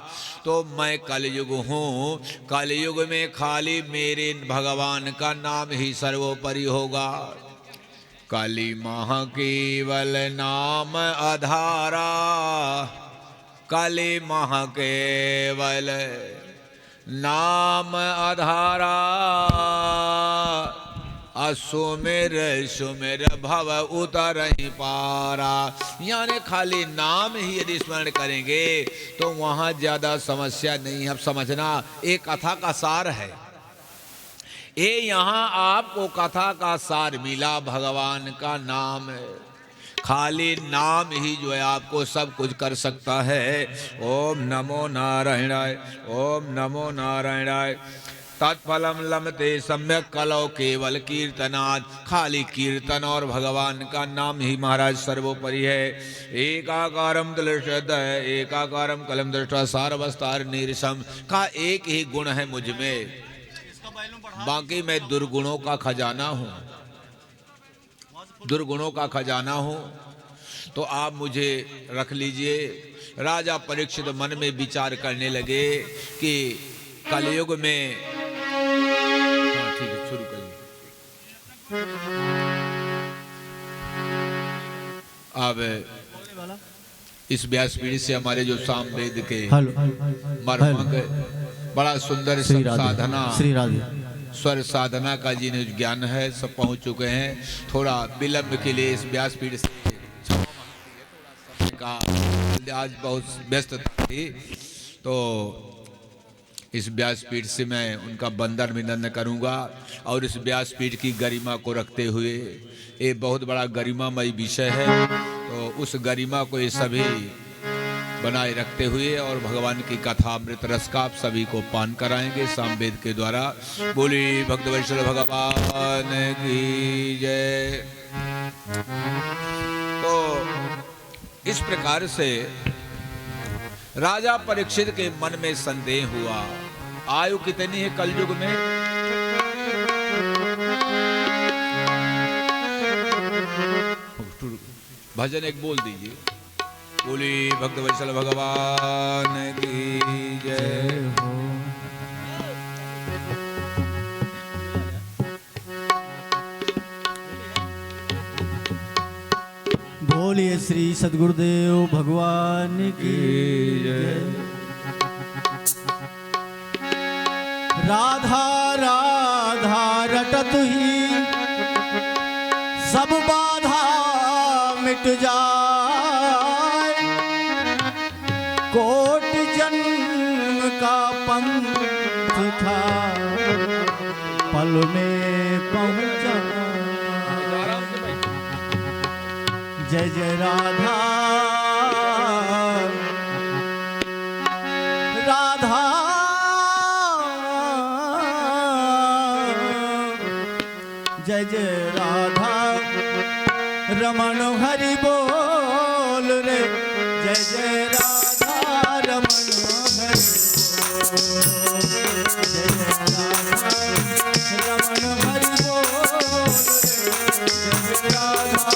तो मैं कलयुग हूँ। कलयुग में खाली मेरे भगवान का नाम ही सर्वोपरि होगा। काली महा केवल नाम आधारा, काली महा केवल नाम आधारा। असुमेर सुमेर भव उतरहि पारा। यानी खाली नाम ही यदि स्मरण करेंगे तो वहाँ ज्यादा समस्या नहीं है। अब समझना, एक कथा का सार है ये, यहाँ आपको कथा का सार मिला। भगवान का नाम, खाली नाम ही जो है आपको सब कुछ कर सकता है। ओम नमो नारायणाय, ओम नमो नारायणाय। तत्फलम लमते सम्यक कलौ केवल कीर्तनात्। खाली कीर्तन और भगवान का नाम ही महाराज सर्वोपरि है। एकाकारम दृष्ट एकाकारम कलम दृष्टा सारवस्तार निरसम। का एक ही गुण है मुझ में, बाकी मैं दुर्गुणों का खजाना हूँ, दुर्गुणों का खजाना हूँ। तो आप मुझे रख लीजिए। राजा परीक्षित मन में विचार करने लगे कि कलयुग में, हाँ ठीक है शुरू करिए। अब इस व्यासपीठ से हमारे जो सामवेद के मर्मज्ञ, बड़ा सुंदर साधना, श्री राधे स्वर साधना का जिन्हें ज्ञान है सब पहुंच चुके हैं। थोड़ा विलंब के लिए इस व्यासपीठ से का आज बहुत व्यस्त थी, तो इस व्यासपीठ से मैं उनका वंदन अभिनंदन करूंगा और इस व्यासपीठ की गरिमा को रखते हुए, ये बहुत बड़ा गरिमामय विषय है, तो उस गरिमा को ये सभी बनाए रखते हुए और भगवान की कथा अमृत रस का आप सभी को पान कराएंगे सामवेद के द्वारा। बोली भक्त वैष्णव भगवान की जय। तो इस प्रकार से राजा परीक्षित के मन में संदेह हुआ, आयु कितनी है कलयुग में? भजन एक बोल दीजिए। बोली भक्त वैष्णव भगवान की जय हो। बोलिए श्री सद्गुरुदेव भगवान की जय। राधा राधा रटत ही सब बाधा मिट जाए, कोट जन्म का पंथ था पल में पहुंचा। जय जय राधा राधा जय जय राधा रमण हरि बोल रे। जय जय राधा रमण हरि बोल। जय जय राधा रमण हरि बोल रे। जय जय राधा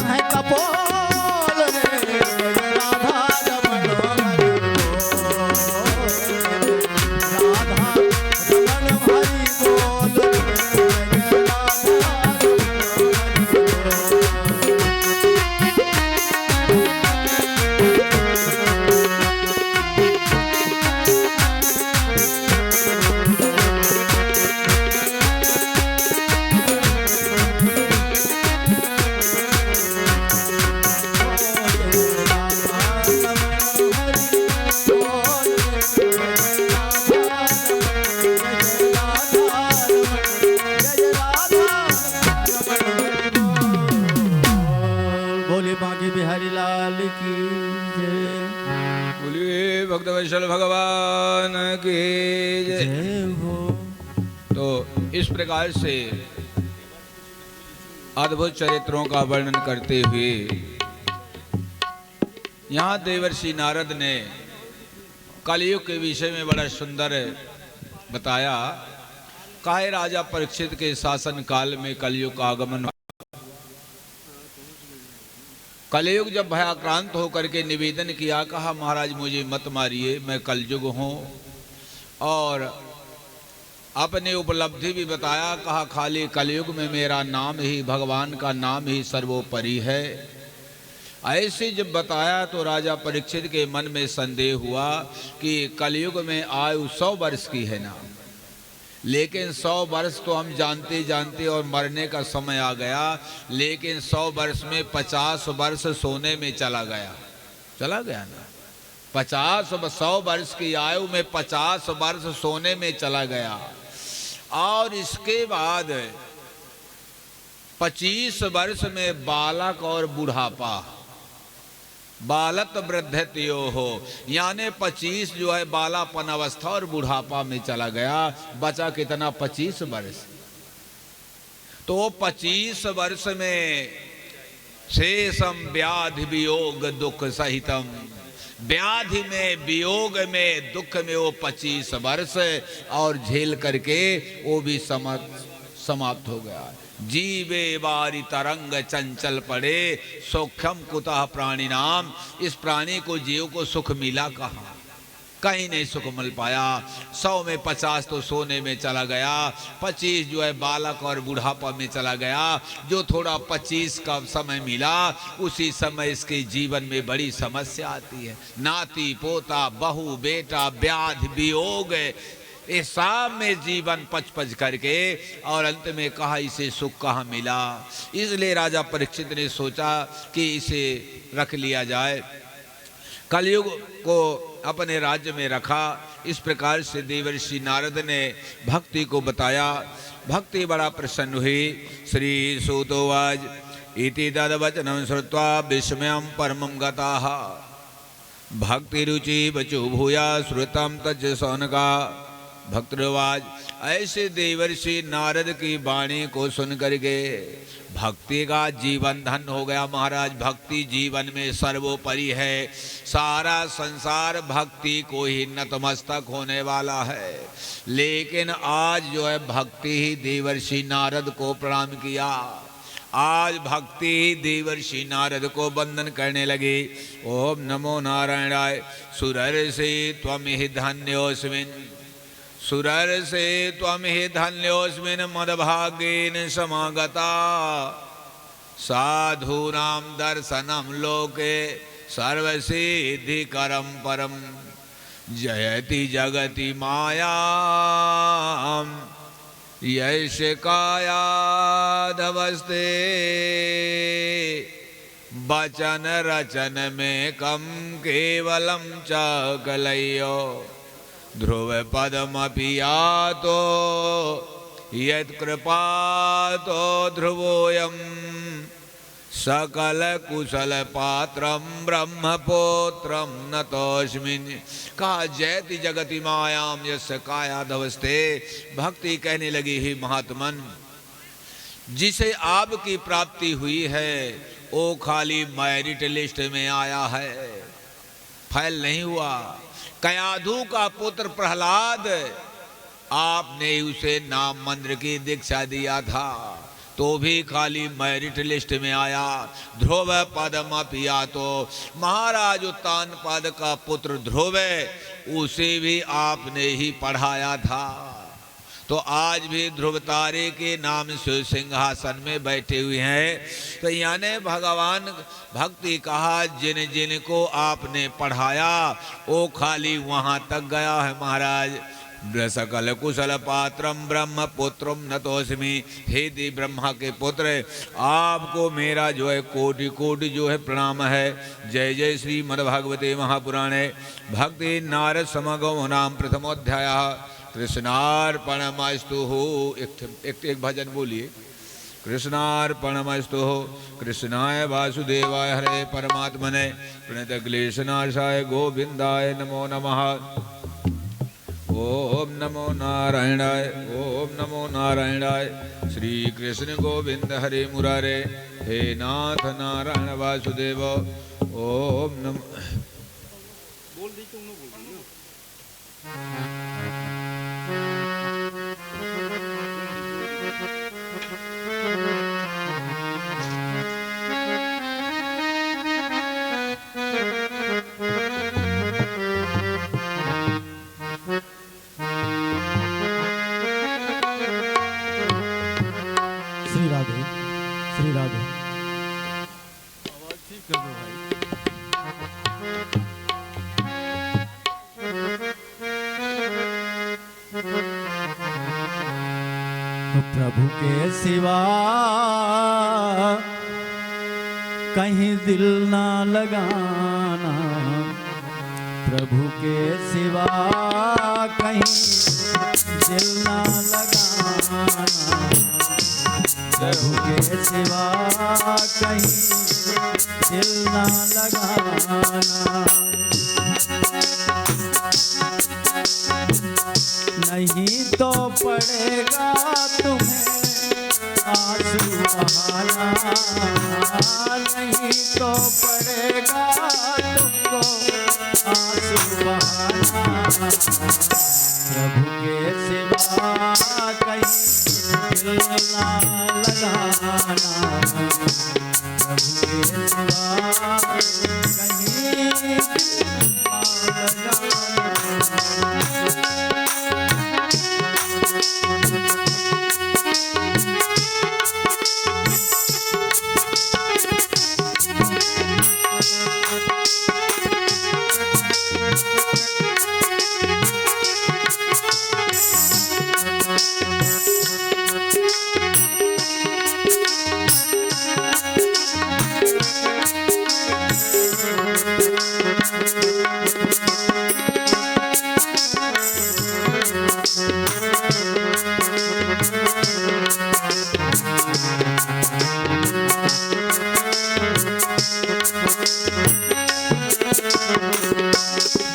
हैं कपोल रे राधा रमण हरि बोल राधा रमण हरि बोल राधा बोले बांके बिहारी लाल की जय। बोलिए भक्तवत्सल भगवान की जय। जय हो। तो इस प्रकार से अद्भुत चरित्रों का वर्णन करते हुए यहाँ देवर्षि नारद ने कलयुग के विषय में बड़ा सुंदर बताया। काहे राजा परीक्षित के शासन काल में कलयुग का आगमन। कलयुग जब भयाक्रांत होकर के निवेदन किया, कहा महाराज मुझे मत मारिए, मैं कलयुग हूँ। और अपनी उपलब्धि भी बताया, कहा खाली कलयुग में मेरा नाम ही, भगवान का नाम ही सर्वोपरि है। ऐसे जब बताया तो राजा परीक्षित के मन में संदेह हुआ कि कलयुग में आयु 100 वर्ष की है ना, लेकिन 100 वर्ष तो हम जानते जानते और मरने का समय आ गया, लेकिन 100 वर्ष में 50 वर्ष सोने में चला गया ना। 100 वर्ष की आयु में 50 वर्ष सोने में चला गया। और इसके बाद 25 वर्ष में बालक और बुढ़ापा, बालक वृद्धत्यो हो, यानी 25 जो है बालापन अवस्था और बुढ़ापा में चला गया। बचा कितना? 25 वर्ष। तो 25 वर्ष में शेषम व्याधि वियोग दुख सहितम, व्याधि में, वियोग में, दुख में वो 25 वर्ष और झेल करके वो भी समाप्त हो गया। जीवे बारी तरंग चंचल पड़े, सौख्यम कुतः प्राणी नाम। इस प्राणी को, जीव को सुख मिला कहाँ? कहीं नहीं सुख मिल पाया। 100 में 50 तो सोने में चला गया, 25 जो है बालक और बुढ़ापा में चला गया। जो थोड़ा 25 का समय मिला, उसी समय इसके जीवन में बड़ी समस्या आती है। नाती पोता बहू बेटा व्याधि वियोग, इस सब में जीवन पच करके, और अंत में कहा इसे सुख कहाँ मिला। इसलिए राजा परीक्षित ने सोचा कि इसे रख लिया जाए, कलयुग को अपने राज्य में रखा। इस प्रकार से देवर्षि नारद ने भक्ति को बताया। भक्ति बड़ा प्रसन्न हुई। श्री सूतोवाच इति तद्वचनं श्रुत्वा विस्मयं परमं गताः, भक्ति रुचि बचो भूया श्रुतम तज सौनका। भक्तवाज, ऐसे देवर्षि नारद की वाणी को सुन करके भक्ति का जीवन धन हो गया। महाराज भक्ति जीवन में सर्वोपरि है। सारा संसार भक्ति को ही नतमस्तक होने वाला है, लेकिन आज जो है भक्ति ही देवर्षि नारद को प्रणाम किया। आज भक्ति देवर्षि नारद को वंदन करने लगी। ओम नमो नारायणाय। सुरर्षि त्वं हि धन्योऽस्मिन्, सुरर्षे त्वं हि धन्योऽस्मिन् मद्भाग्येन समागता। साधूनां दर्शनं लोके सर्वसिद्धिकरं परं, जयति जगति मायां यश कायाधवस्ते। वचन रचन में कम केवलम च कलयो, ध्रुव पदमपि यातो यत्कृपातो ध्रुवोऽयं। सकल कुशल पात्रम ब्रह्मपुत्रम नतोऽस्मिन्। कहा जयति जगति मायाम यस्य कायाधवस्ते। भक्ति कहने लगी ही महात्मन, जिसे आपकी प्राप्ति हुई है वो खाली मेरिट लिस्ट में आया है, फैल नहीं हुआ। कयाधु का पुत्र प्रहलाद, आपने उसे नाम मंत्र की दीक्षा दिया था, तो भी खाली मेरिट लिस्ट में आया। ध्रुव पदम पिया, तो महाराज उत्तानपाद का पुत्र ध्रुव उसे भी आपने ही पढ़ाया था। तो आज भी ध्रुव तारे के नाम से सिंहासन में बैठे हुए हैं। तो यानी भगवान भक्ति कहा जिन जिन को आपने पढ़ाया वो खाली वहाँ तक गया है महाराज। सकल कुशल पात्रम ब्रह्म पुत्रम नतोस्मि, हे देव ब्रह्मा के पुत्र आपको मेरा जो है कोटि कोटि जो है प्रणाम है। जय जय श्री मद्भागवते महापुराणे भक्ति नारद समगम नाम प्रथमोध्याय कृष्णार्पणमस्तु। एक भजन बोलिए। कृष्णार्पणमस्तु कृष्णाय वासुदेवाय हरे परमात्मने प्रणत क्लेशनाशाय गोविंदाय नमो नमः। ओम नमो नारायणाय, ओम नमो नारायणाय। श्री कृष्ण गोविंद हरे मुरारे, हे नाथ नारायण वासुदेव। ओम नमो बोल दी तुम लोग बोल दी श्री राधे आवाज ठीक कर दो भाई। प्रभु के सिवा कहीं दिल ना लगाना, प्रभु के सिवा कहीं दिल ना लगाना, प्रभु के सिवा कहीं दिल ना लगाना। नहीं तो पड़ेगा तुम्हें आंसू बहाना, नहीं तो पड़ेगा तुमको आंसू बहाना। प्रभु के सिवा कहीं दिल ना लगाना, प्रभु के सिवा कहीं दिल ना लगाना।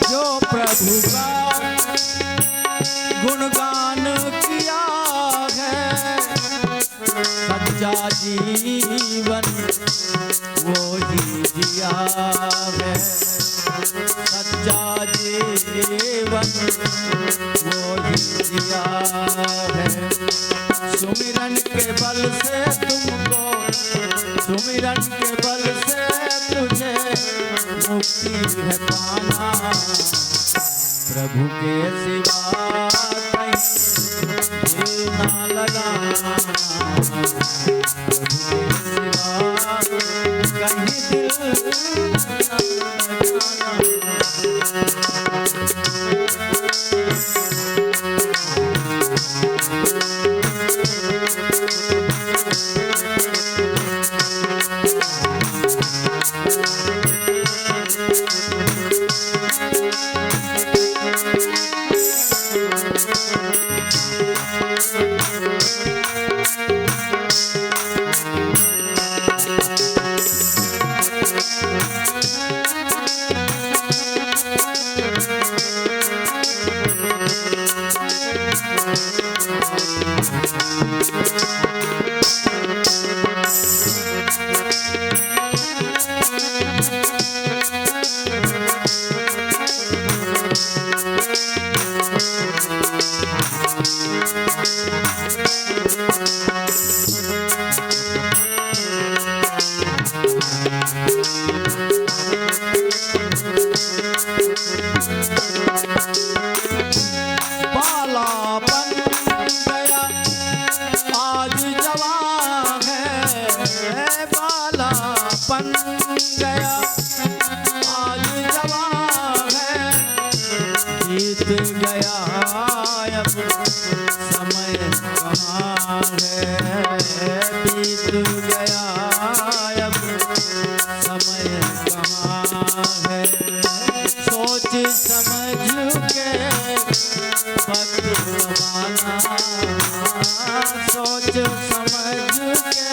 जो प्रभु का गुणगान किया है, सच्चा जीवन वो ही जिया है, सच्चा जीवन वो ही जिया है। सुमिरन के बल से तुमको, सुमिरन के बल से तुझे मुक्ति है पाना। प्रभु के सिवा कहीं दिल ना लगाना, प्रभु के सिवा कहीं दिल ना लगाना। बालापन गया आज जवान है, बालापन गया आज जवान है, बीत गया अब समय कहाँ है, बीत गया अब समय कहाँ है, सोच समझ के वक्त गवाना, सोच समझ के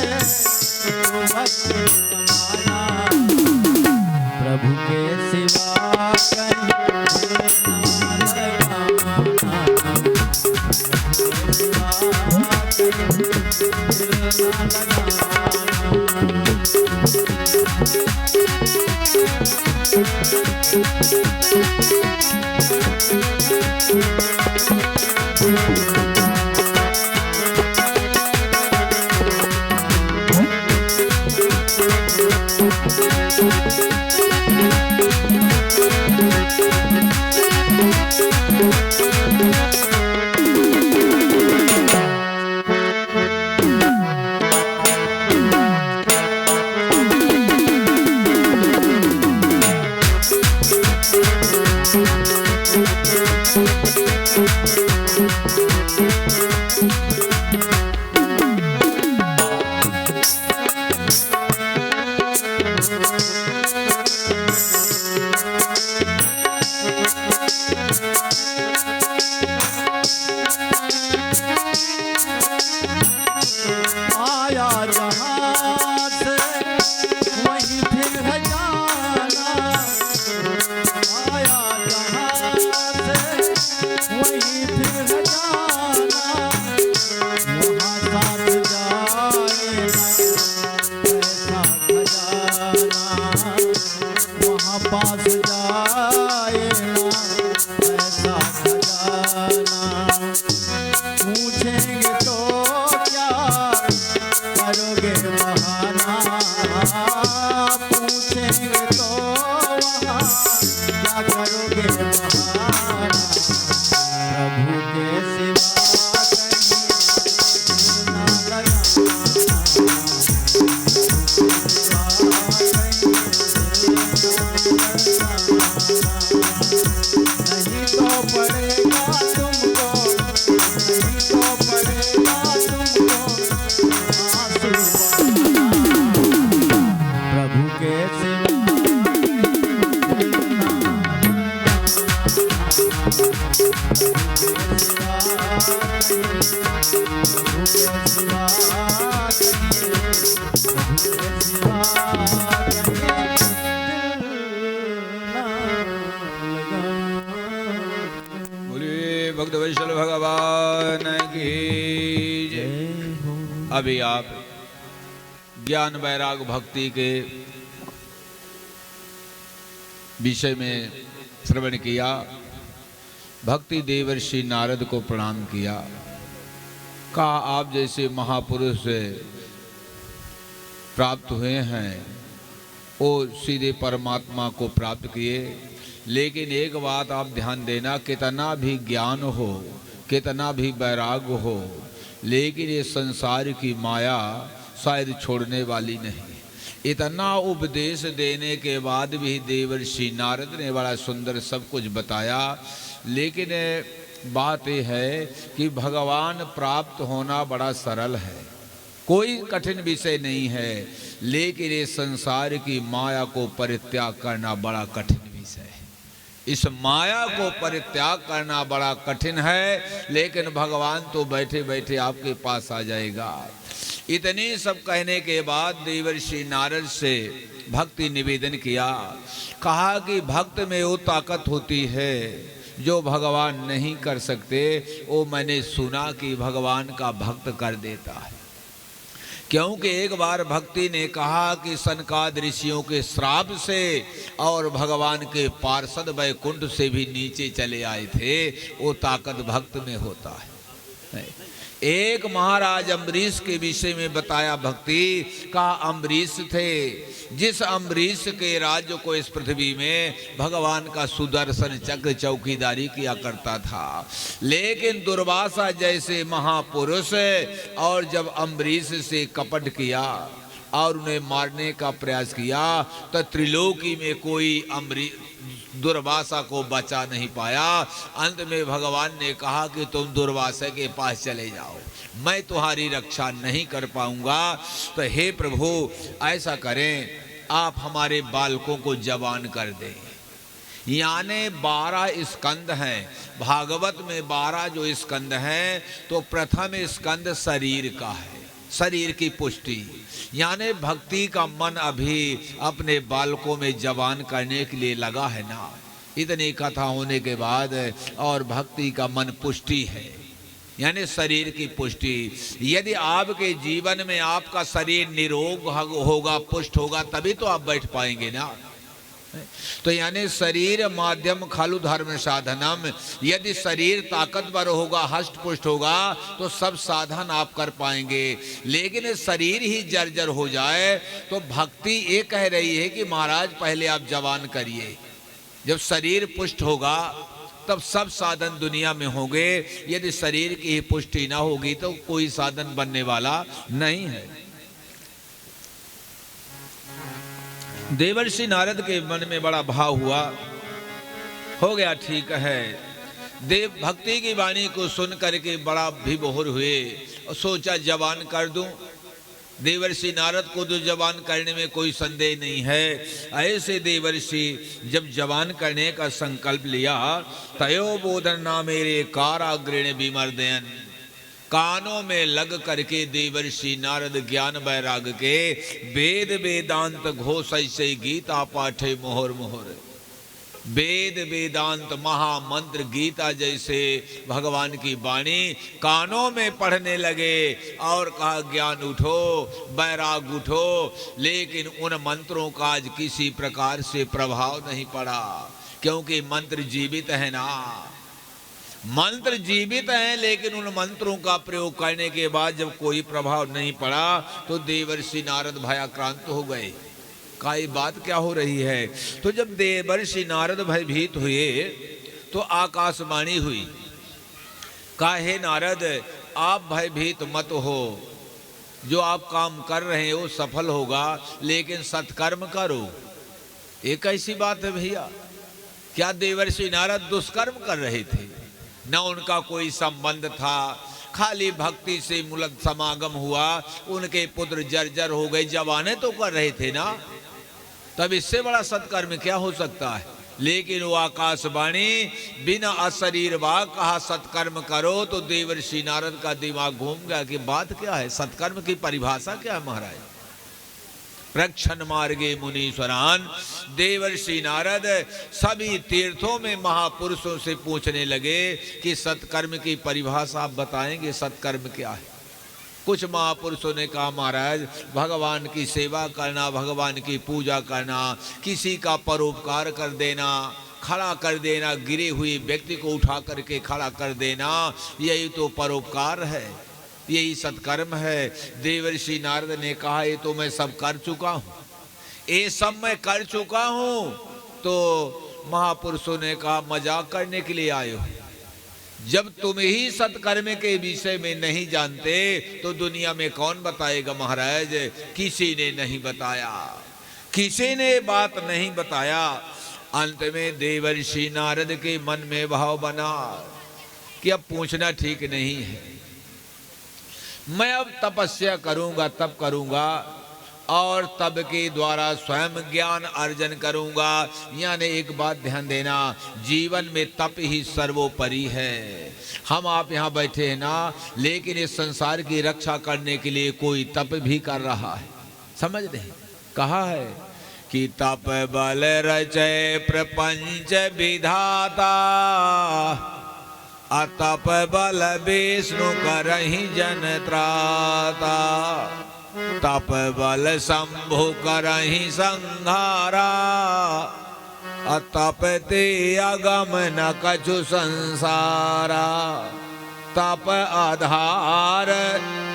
वक्त गवाना, प्रभु के सिवा कहीं ना लगाना, सिवा कहीं ना लगाना। आया जहाँ से वहीं फिर है जाना, आया जहाँ से वहीं फिर है जाना, वहाँ साथ जाए ना ऐसा खजाना, वहाँ पास जाए ना ऐसा खजाना, पूछेंगे तो क्या करोगे बहाना, पूछेंगे तो वहाँ क्या करोगे बहाना, प्रभु के सिवा कहीं ना लगाना, सिवा कहीं नहीं तो पड़ेगा तुमको, नहीं तो पड़ेगा तुमको आंसू बहाना, प्रभु के सिवा बोलिए भक्त वैष्णव भगवान की जय। अभी आप ज्ञान वैराग भक्ति के विषय में श्रवण किया, भक्ति देवर्षि नारद को प्रणाम किया, कहा आप जैसे महापुरुष से प्राप्त हुए हैं वो सीधे परमात्मा को प्राप्त किए, लेकिन एक बात आप ध्यान देना, कितना भी ज्ञान हो, कितना भी वैराग हो, लेकिन ये संसार की माया शायद छोड़ने वाली नहीं। इतना उपदेश देने के बाद भी देवर्षि नारद ने बड़ा सुंदर सब कुछ बताया, लेकिन बात यह है कि भगवान प्राप्त होना बड़ा सरल है, कोई कठिन विषय नहीं है, लेकिन ये संसार की माया को परित्याग करना बड़ा कठिन विषय है। इस माया को परित्याग करना बड़ा कठिन है, लेकिन भगवान तो बैठे बैठे आपके पास आ जाएगा। इतने सब कहने के बाद देवर्षि नारद से भक्ति निवेदन किया, कहा कि भक्त में वो ताकत होती है जो भगवान नहीं कर सकते, वो मैंने सुना कि भगवान का भक्त कर देता है। क्योंकि एक बार भक्ति ने कहा कि सनकाद ऋषियों के श्राप से और भगवान के पार्षद वैकुंठ से भी नीचे चले आए थे, वो ताकत भक्त में होता है। एक महाराज अम्बरीश के विषय में बताया भक्ति का। अम्बरीश थे, जिस अम्बरीश के राज्य को इस पृथ्वी में भगवान का सुदर्शन चक्र चौकीदारी किया करता था। लेकिन दुर्वासा जैसे महापुरुष और जब अम्बरीश से कपट किया और उन्हें मारने का प्रयास किया तो त्रिलोकी में कोई दुर्वासा को बचा नहीं पाया। अंत में भगवान ने कहा कि तुम दुर्वासा के पास चले जाओ, मैं तुम्हारी रक्षा नहीं कर पाऊंगा। तो हे प्रभु ऐसा करें, आप हमारे बालकों को जवान कर दें। यानी 12 स्कंद हैं भागवत में। 12 जो स्कंद हैं तो प्रथम स्कंद शरीर का है, शरीर की पुष्टि। यानी भक्ति का मन अभी अपने बालकों में जवान करने के लिए लगा है ना। इतनी कथा होने के बाद और भक्ति का मन पुष्टि है, यानी शरीर की पुष्टि। यदि आपके जीवन में आपका शरीर निरोग होगा, पुष्ट होगा, तभी तो आप बैठ पाएंगे ना। तो यानी शरीर माध्यम खलु धर्म साधनम। यदि शरीर ताकतवर होगा, हष्ट पुष्ट होगा, तो सब साधन आप कर पाएंगे। लेकिन शरीर ही जर्जर हो जाए तो भक्ति ये कह रही है कि महाराज पहले आप जवान करिए। जब शरीर पुष्ट होगा तब सब साधन दुनिया में होंगे। यदि शरीर की ही पुष्टि ना होगी तो कोई साधन बनने वाला नहीं है। देवर्षि नारद के मन में बड़ा भाव हुआ, हो गया ठीक है। देव भक्ति की वाणी को सुन करके बड़ा विभोर हुए और सोचा जवान कर दूं। देवर्षि नारद को तो जवान करने में कोई संदेह नहीं है। ऐसे देवर्षि जब जवान करने का संकल्प लिया, तयो बोधन ना मेरे कारागृण विमर्दयन। कानों में लग करके देवर्षि नारद ज्ञान वैराग के वेद वेदांत घोष से गीता पाठे मोहर मोहर। वेद वेदांत महामंत्र गीता जैसे भगवान की वाणी कानों में पढ़ने लगे और कहा ज्ञान उठो, वैराग उठो। लेकिन उन मंत्रों का आज किसी प्रकार से प्रभाव नहीं पड़ा, क्योंकि मंत्र जीवित है ना। मंत्र जीवित हैं, लेकिन उन मंत्रों का प्रयोग करने के बाद जब कोई प्रभाव नहीं पड़ा तो देवर्षि नारद भयाक्रांत हो गए। काई बात क्या हो रही है। तो जब देवर्षि नारद भयभीत हुए तो आकाशवाणी हुई, काहे नारद आप भयभीत मत हो, जो आप काम कर रहे हो सफल होगा, लेकिन सत्कर्म करो। ये कैसी बात है भैया। क्या देवर्षि नारद दुष्कर्म कर रहे थे? न उनका कोई संबंध था, खाली भक्ति से मूलत समागम हुआ, उनके पुत्र जर्जर हो गए, जवाने तो कर रहे थे ना। तब इससे बड़ा सत्कर्म क्या हो सकता है। लेकिन वो आकाशवाणी बिना अशरीर वाक कहा सत्कर्म करो, तो देवर्षि नारद का दिमाग घूम गया कि बात क्या है, सत्कर्म की परिभाषा क्या है महाराज। प्रक्षण मार्गे मुनीश्वरान। देवर्षि नारद सभी तीर्थों में महापुरुषों से पूछने लगे कि सत्कर्म की परिभाषा आप बताएंगे, सत्कर्म क्या है। कुछ महापुरुषों ने कहा महाराज भगवान की सेवा करना, भगवान की पूजा करना, किसी का परोपकार कर देना, खड़ा कर देना, गिरे हुए व्यक्ति को उठा करके खड़ा कर देना, यही तो परोपकार है, यही सत्कर्म है। देवर्षि नारद ने कहा ये तो मैं सब कर चुका हूँ, ये सब मैं कर चुका हूँ। तो महापुरुषों ने कहा मजाक करने के लिए आए हो। जब तुम ही सत्कर्म के विषय में नहीं जानते तो दुनिया में कौन बताएगा महाराज। किसी ने नहीं बताया, किसी ने बात नहीं बताया। अंत में देवर्षि नारद के मन में भाव बना कि अब पूछना ठीक नहीं है, मैं अब तपस्या करूंगा, तप करूंगा और तब के द्वारा स्वयं ज्ञान अर्जन करूंगा। यानी एक बात ध्यान देना, जीवन में तप ही सर्वोपरि है। हम आप यहाँ बैठे हैं ना, लेकिन इस संसार की रक्षा करने के लिए कोई तप भी कर रहा है, समझ रहे। कहा है कि तप बल रचय प्रपंच विधाता, अतप बल विष्णु करहि जन त्राता, तप बल शंभु करहि संहारा, अतप ते अगम न कछु संसारा। तप आधार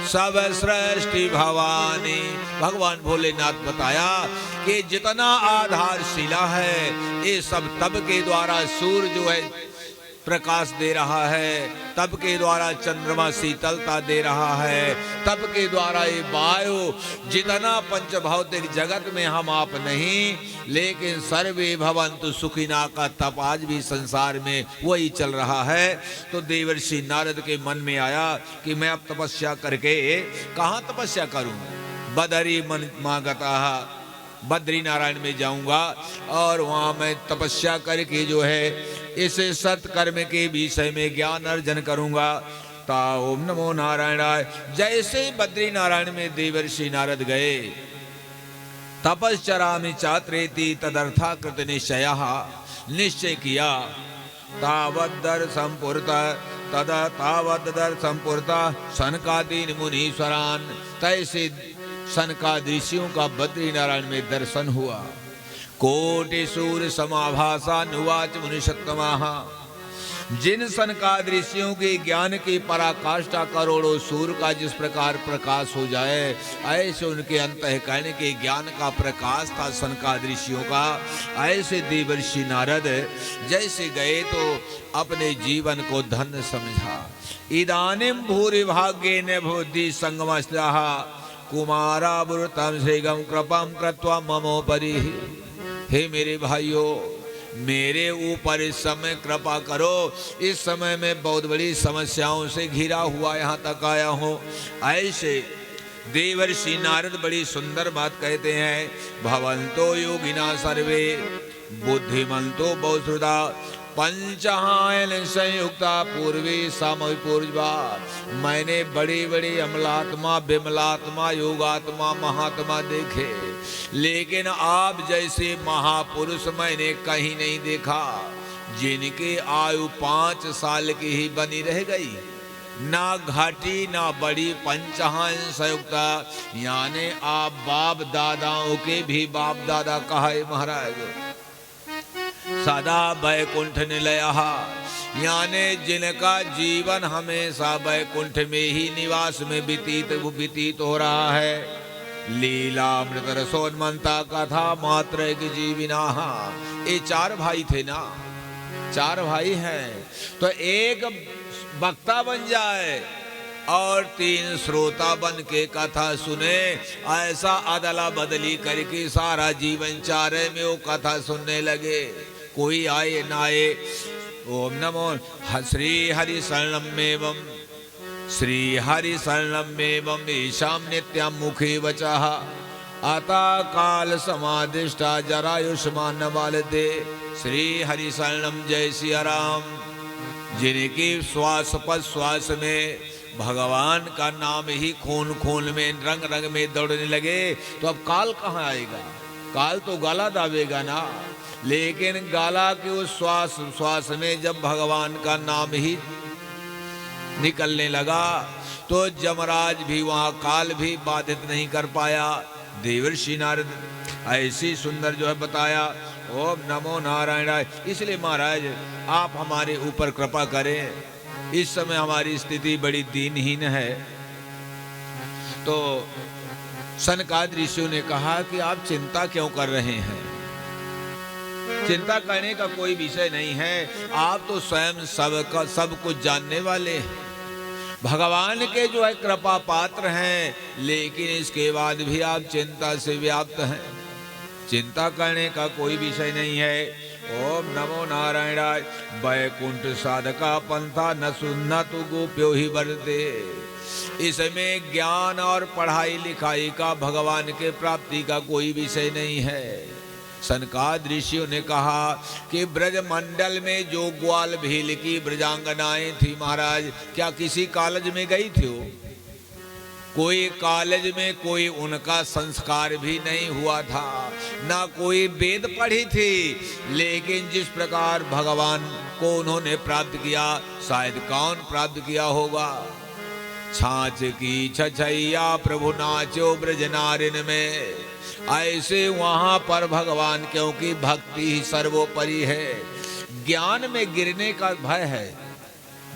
सब सृष्टि भवानी। भगवान भोलेनाथ बताया कि जितना आधार शिला है ये सब तप के द्वारा सूर्य जो है प्रकाश दे रहा है, तप के द्वारा चंद्रमा शीतलता दे रहा है, तप के द्वारा ये वायु, जितना पंच भौतिक जगत में हम आप नहीं, लेकिन सर्वे भवन्तु सुखिना का तप आज भी संसार में वही चल रहा है। तो देवर्षि नारद के मन में आया कि मैं अब तपस्या करके कहाँ तपस्या करूं, बदरी मन मागता, बद्री नारायण में जाऊंगा और वहां मैं तपस्या करके जो है इस सत्कर्म के विषय में ज्ञान अर्जन करूंगा। ता ओम नमो नारायणाय। जैसे ही बद्री नारायण में देवर्षि नारद गए, तपश्चरामि चात्रेति तदर्था कृत निश्चयः, निश्चय किया। तावद्दर संपुरता तदा तावद्दर संपुरता सनकादीन मुनीश्वरान। तैसे सनकादृशियों का बद्री नारायण में दर्शन हुआ। कोटि सूर्य समाभासा नुवाच मुनिषत्तमाः। जिन सनकादृशियों के ज्ञान की पराकाष्ठा करोड़ों सूर्य का जिस प्रकार प्रकाश हो जाए, ऐसे उनके अंतःकरण के ज्ञान का प्रकाश था सनकादृशियों का। ऐसे देवर्षि नारद जैसे गए तो अपने जीवन को धन्य समझा। इदानीं भूरि भाग्येन बुद्धि संगमस्याः कुमारावृतम श्रीगम कृपम कृत्वा ममोपरि। हे मेरे भाइयों, मेरे ऊपर इस समय कृपा करो। इस समय मैं बहुत बड़ी समस्याओं से घिरा हुआ यहाँ तक आया हूँ। ऐसे देवर्षि नारद बड़ी सुंदर बात कहते हैं। भवन्तो योगिना सर्वे बुद्धिमन्तो बहुश्रुता पंचहायन संयुक्ता पूर्वी सामय पूर्वा। मैंने बड़ी बड़ी अमलात्मा, विमलात्मा, योगात्मा, महात्मा देखे, लेकिन आप जैसे महापुरुष मैंने कहीं नहीं देखा जिनकी आयु 5 साल की ही बनी रह गई। ना घाटी ना बड़ी, पंचहायन संयुक्ता, यानी आप बाप दादाओं के भी बाप दादा कहे महाराज। सदा वैकुंठ निलयः, यानी जिनका जीवन हमेशा वैकुंठ में ही निवास में व्यतीत हो रहा है। लीलामृत रसोन्मंता कथा मात्र एक जीविना। ये 4 भाई थे ना, 4 भाई हैं, तो एक वक्ता बन जाए और 3 श्रोता बन के कथा सुने। ऐसा अदला बदली करके सारा जीवन 4 में वो कथा सुनने लगे। कोई आए ना आए, ओम नमो श्री हरि शरणमेवं, श्री हरि शरणमेवं ईशाम नित्यं मुखे वचः। आता काल समादिष्टा जरायुष्मान वालदे। श्री हरि शरणम जय सिया राम। जिनकी श्वास पर श्वास में भगवान का नाम ही खून खून में रंग रंग में दौड़ने लगे, तो अब काल कहाँ आएगा? काल तो गाला दावेगा ना। लेकिन गाला के उस श्वास श्वास में जब भगवान का नाम ही निकलने लगा तो यमराज भी वहां काल भी बाधित नहीं कर पाया। देवर्षि नारद ऐसी सुंदर जो है बताया। ओम नमो नारायणाय। इसलिए महाराज आप हमारे ऊपर कृपा करें। इस समय हमारी स्थिति बड़ी दीनहीन है। तो सनकादिक ऋषियों ने कहा कि आप चिंता क्यों कर रहे हैं? चिंता करने का कोई विषय नहीं है। आप तो स्वयं सब कुछ जानने वाले हैं, भगवान के जो है कृपा पात्र हैं, लेकिन इसके बाद भी आप चिंता से व्याप्त हैं। चिंता करने का कोई विषय नहीं है। ओम नमो नारायणाय। वैकुंठ साधका पंथा न सुनना तो गोप्यो ही वर्ते। इसमें ज्ञान और पढ़ाई लिखाई का, भगवान के प्राप्ति का कोई विषय नहीं है। सनकादिक ऋषियों ने कहा कि ब्रज मंडल में जो ग्वाल भील की ब्रजांगनाएं थी महाराज, क्या किसी कॉलेज में गई थी वो? कोई कॉलेज में कोई उनका संस्कार भी नहीं हुआ था, ना कोई वेद पढ़ी थी। लेकिन जिस प्रकार भगवान को उन्होंने प्राप्त किया, शायद कौन प्राप्त किया होगा। छाछ की छछैया प्रभु नाचो ब्रज नारिन में। ऐसे वहां पर भगवान, क्योंकि भक्ति ही सर्वोपरि है, ज्ञान में गिरने का भय है।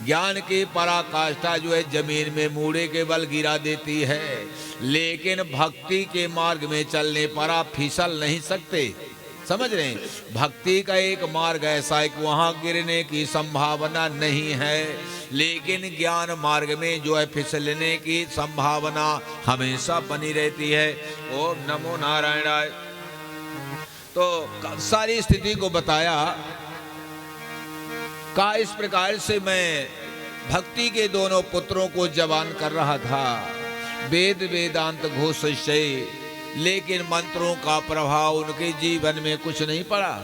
ज्ञान की पराकाष्ठा जो है जमीन में मूड़े के बल गिरा देती है, लेकिन भक्ति के मार्ग में चलने पर आप फिसल नहीं सकते। समझ रहे हैं? भक्ति का एक मार्ग ऐसा है कि वहां गिरने की संभावना नहीं है, लेकिन ज्ञान मार्ग में जो है फिसलने की संभावना हमेशा बनी रहती है। ओम नमो नारायणाय। तो सारी स्थिति को बताया का इस प्रकार से मैं भक्ति के दोनों पुत्रों को जवान कर रहा था, वेद वेदांत घोष से, लेकिन मंत्रों का प्रभाव उनके जीवन में कुछ नहीं पड़ा।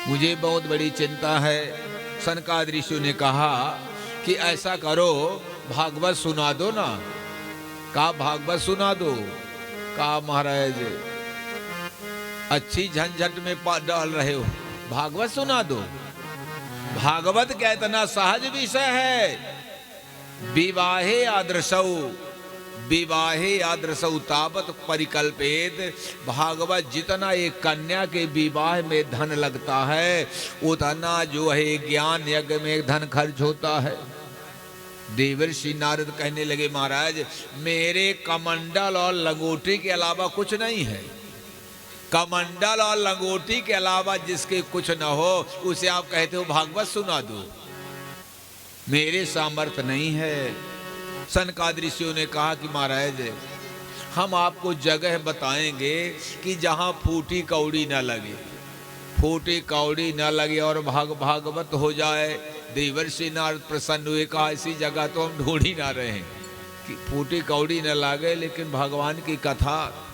मुझे बहुत बड़ी चिंता है। सनकादिक ऋषियों ने कहा कि ऐसा करो, भागवत सुना दो ना। का भागवत सुना दो? का महाराज अच्छी झंझट में डाल रहे हो, भागवत सुना दो। भागवत का इतना सहज विषय है। विवाहे आदर्शौ, विवाहे आदर्शौ तावत परिकल्पित। भागवत जितना एक कन्या के विवाह में धन लगता है, उतना जो है ज्ञान यज्ञ में धन खर्च होता है। देवर्षि नारद कहने लगे, महाराज मेरे कमंडल और लंगोटी के अलावा कुछ नहीं है। कमंडल और लंगोटी के अलावा जिसके कुछ न हो, उसे आप कहते हो भागवत सुना दो। मेरे सामर्थ्य नहीं है। सनकादिक ऋषियों ने कहा कि महाराज हम आपको जगह बताएंगे कि जहां फूटी कौड़ी न लगे, फूटी कौड़ी न लगे और भागवत हो जाए। देवर्षि नारद प्रसन्न हुए, कहा ऐसी जगह तो हम ढूंढ ही ना रहे हैं कि फूटी कौड़ी न लगे, लेकिन भगवान की कथा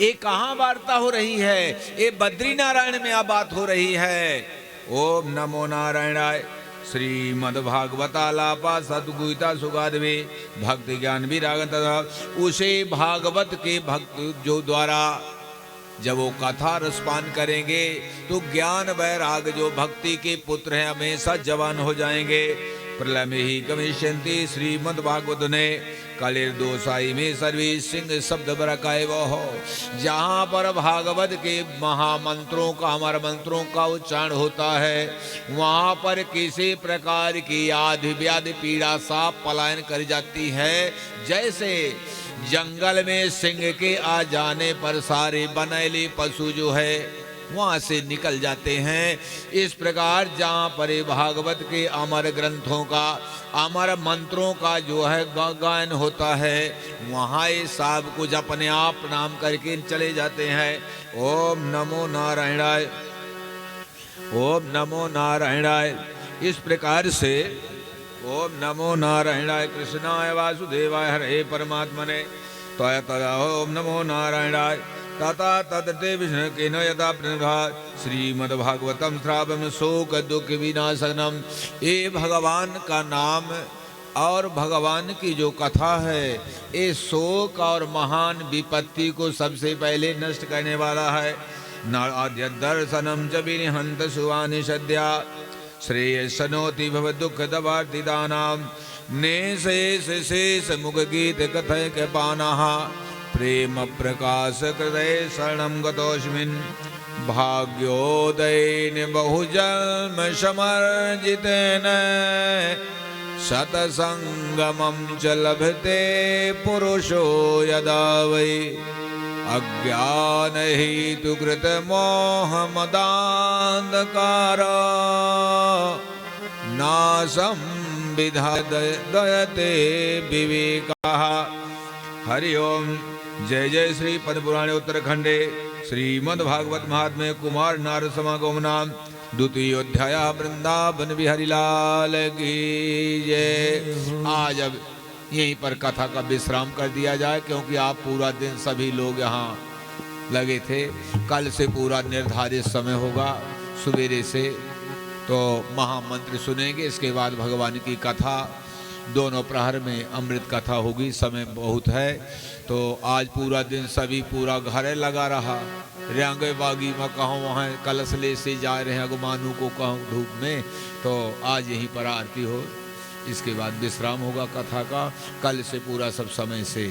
ये कहाँ वार्ता हो रही है? ये बद्री नारायण में अब बात हो रही है। ओम नमो नारायणाय। श्रीमद्भागवतालापा सद्गुहिता सुगादवे भक्ति ज्ञान विराग तथा उसे भागवत के भक्त जो द्वारा जब वो कथा रसपान करेंगे तो ज्ञान वैराग जो भक्ति के पुत्र हैं हमेशा जवान हो जाएंगे। प्रलय में ही गमिष्यन्ति श्रीमद्भागवत ने कलिर दोसाई में सर्वी सिंह शब्द बरकाए वो हो। जहाँ पर भागवत के महामंत्रों का, हमारे मंत्रों का उच्चारण होता है, वहाँ पर किसी प्रकार की आदि व्याधि पीड़ा साफ पलायन कर जाती है। जैसे जंगल में सिंह के आ जाने पर सारे बनैले पशु जो है वहां से निकल जाते हैं, इस प्रकार जहाँ पर भागवत के अमर ग्रंथों का, अमर मंत्रों का जो है गायन होता है, वहाँ ये सब कुछ अपने आप प्रणाम करके चले जाते हैं। ओम नमो नारायणाय, ओम नमो नारायणाय। इस प्रकार से ओम नमो नारायणाय कृष्णाय वासुदेवाय हरे परमात्मने त्वया तदा ओम नमो नारायणाय तथा तदते विष्णु के न यदा प्रणभात श्रीमद्भागवतम श्रावम शोक दुख विनाशनम। ये भगवान का नाम और भगवान की जो कथा है, ये शोक और महान विपत्ति को सबसे पहले नष्ट करने वाला है। नाद्य दर्शनम च विनिहंत सुवानि सद्या श्रेयसनोति भव दुख दवार्तिदानाम नेशेष शेष मुख गीत कथय के पानाः प्रेम प्रकाश हृदय शरणं गतोऽस्मिन् भाग्योदयेन बहुजन्म समर्जितेन सतसंगमं च लभते पुरुषो यदा वै अज्ञान हेतु कृत मोह मदान्धकार नाशं विधायते विवेकः। हरि ओम। जय जय श्री पद्मपुराणे उत्तरखंडे श्रीमद्भागवत महात्म्य कुमार नारद समागम नाम द्वितीयोध्याय वृंदावन बिहारी लाल की जय। आज अब यहीं पर कथा का विश्राम कर दिया जाए, क्योंकि आप पूरा दिन सभी लोग यहाँ लगे थे। कल से पूरा निर्धारित समय होगा सवेरे से, तो महामंत्र सुनेंगे। इसके बाद भगवान की कथा दोनों प्रहर में अमृत कथा होगी। समय बहुत है, तो आज पूरा दिन सभी पूरा घर लगा रहा। रंगे बागी में कहूँ वहाँ कलश ले से जा रहे हैं अगमानू को कहूँ धूप में, तो आज यहीं पर आरती हो। इसके बाद विश्राम होगा कथा का। कल से पूरा सब समय से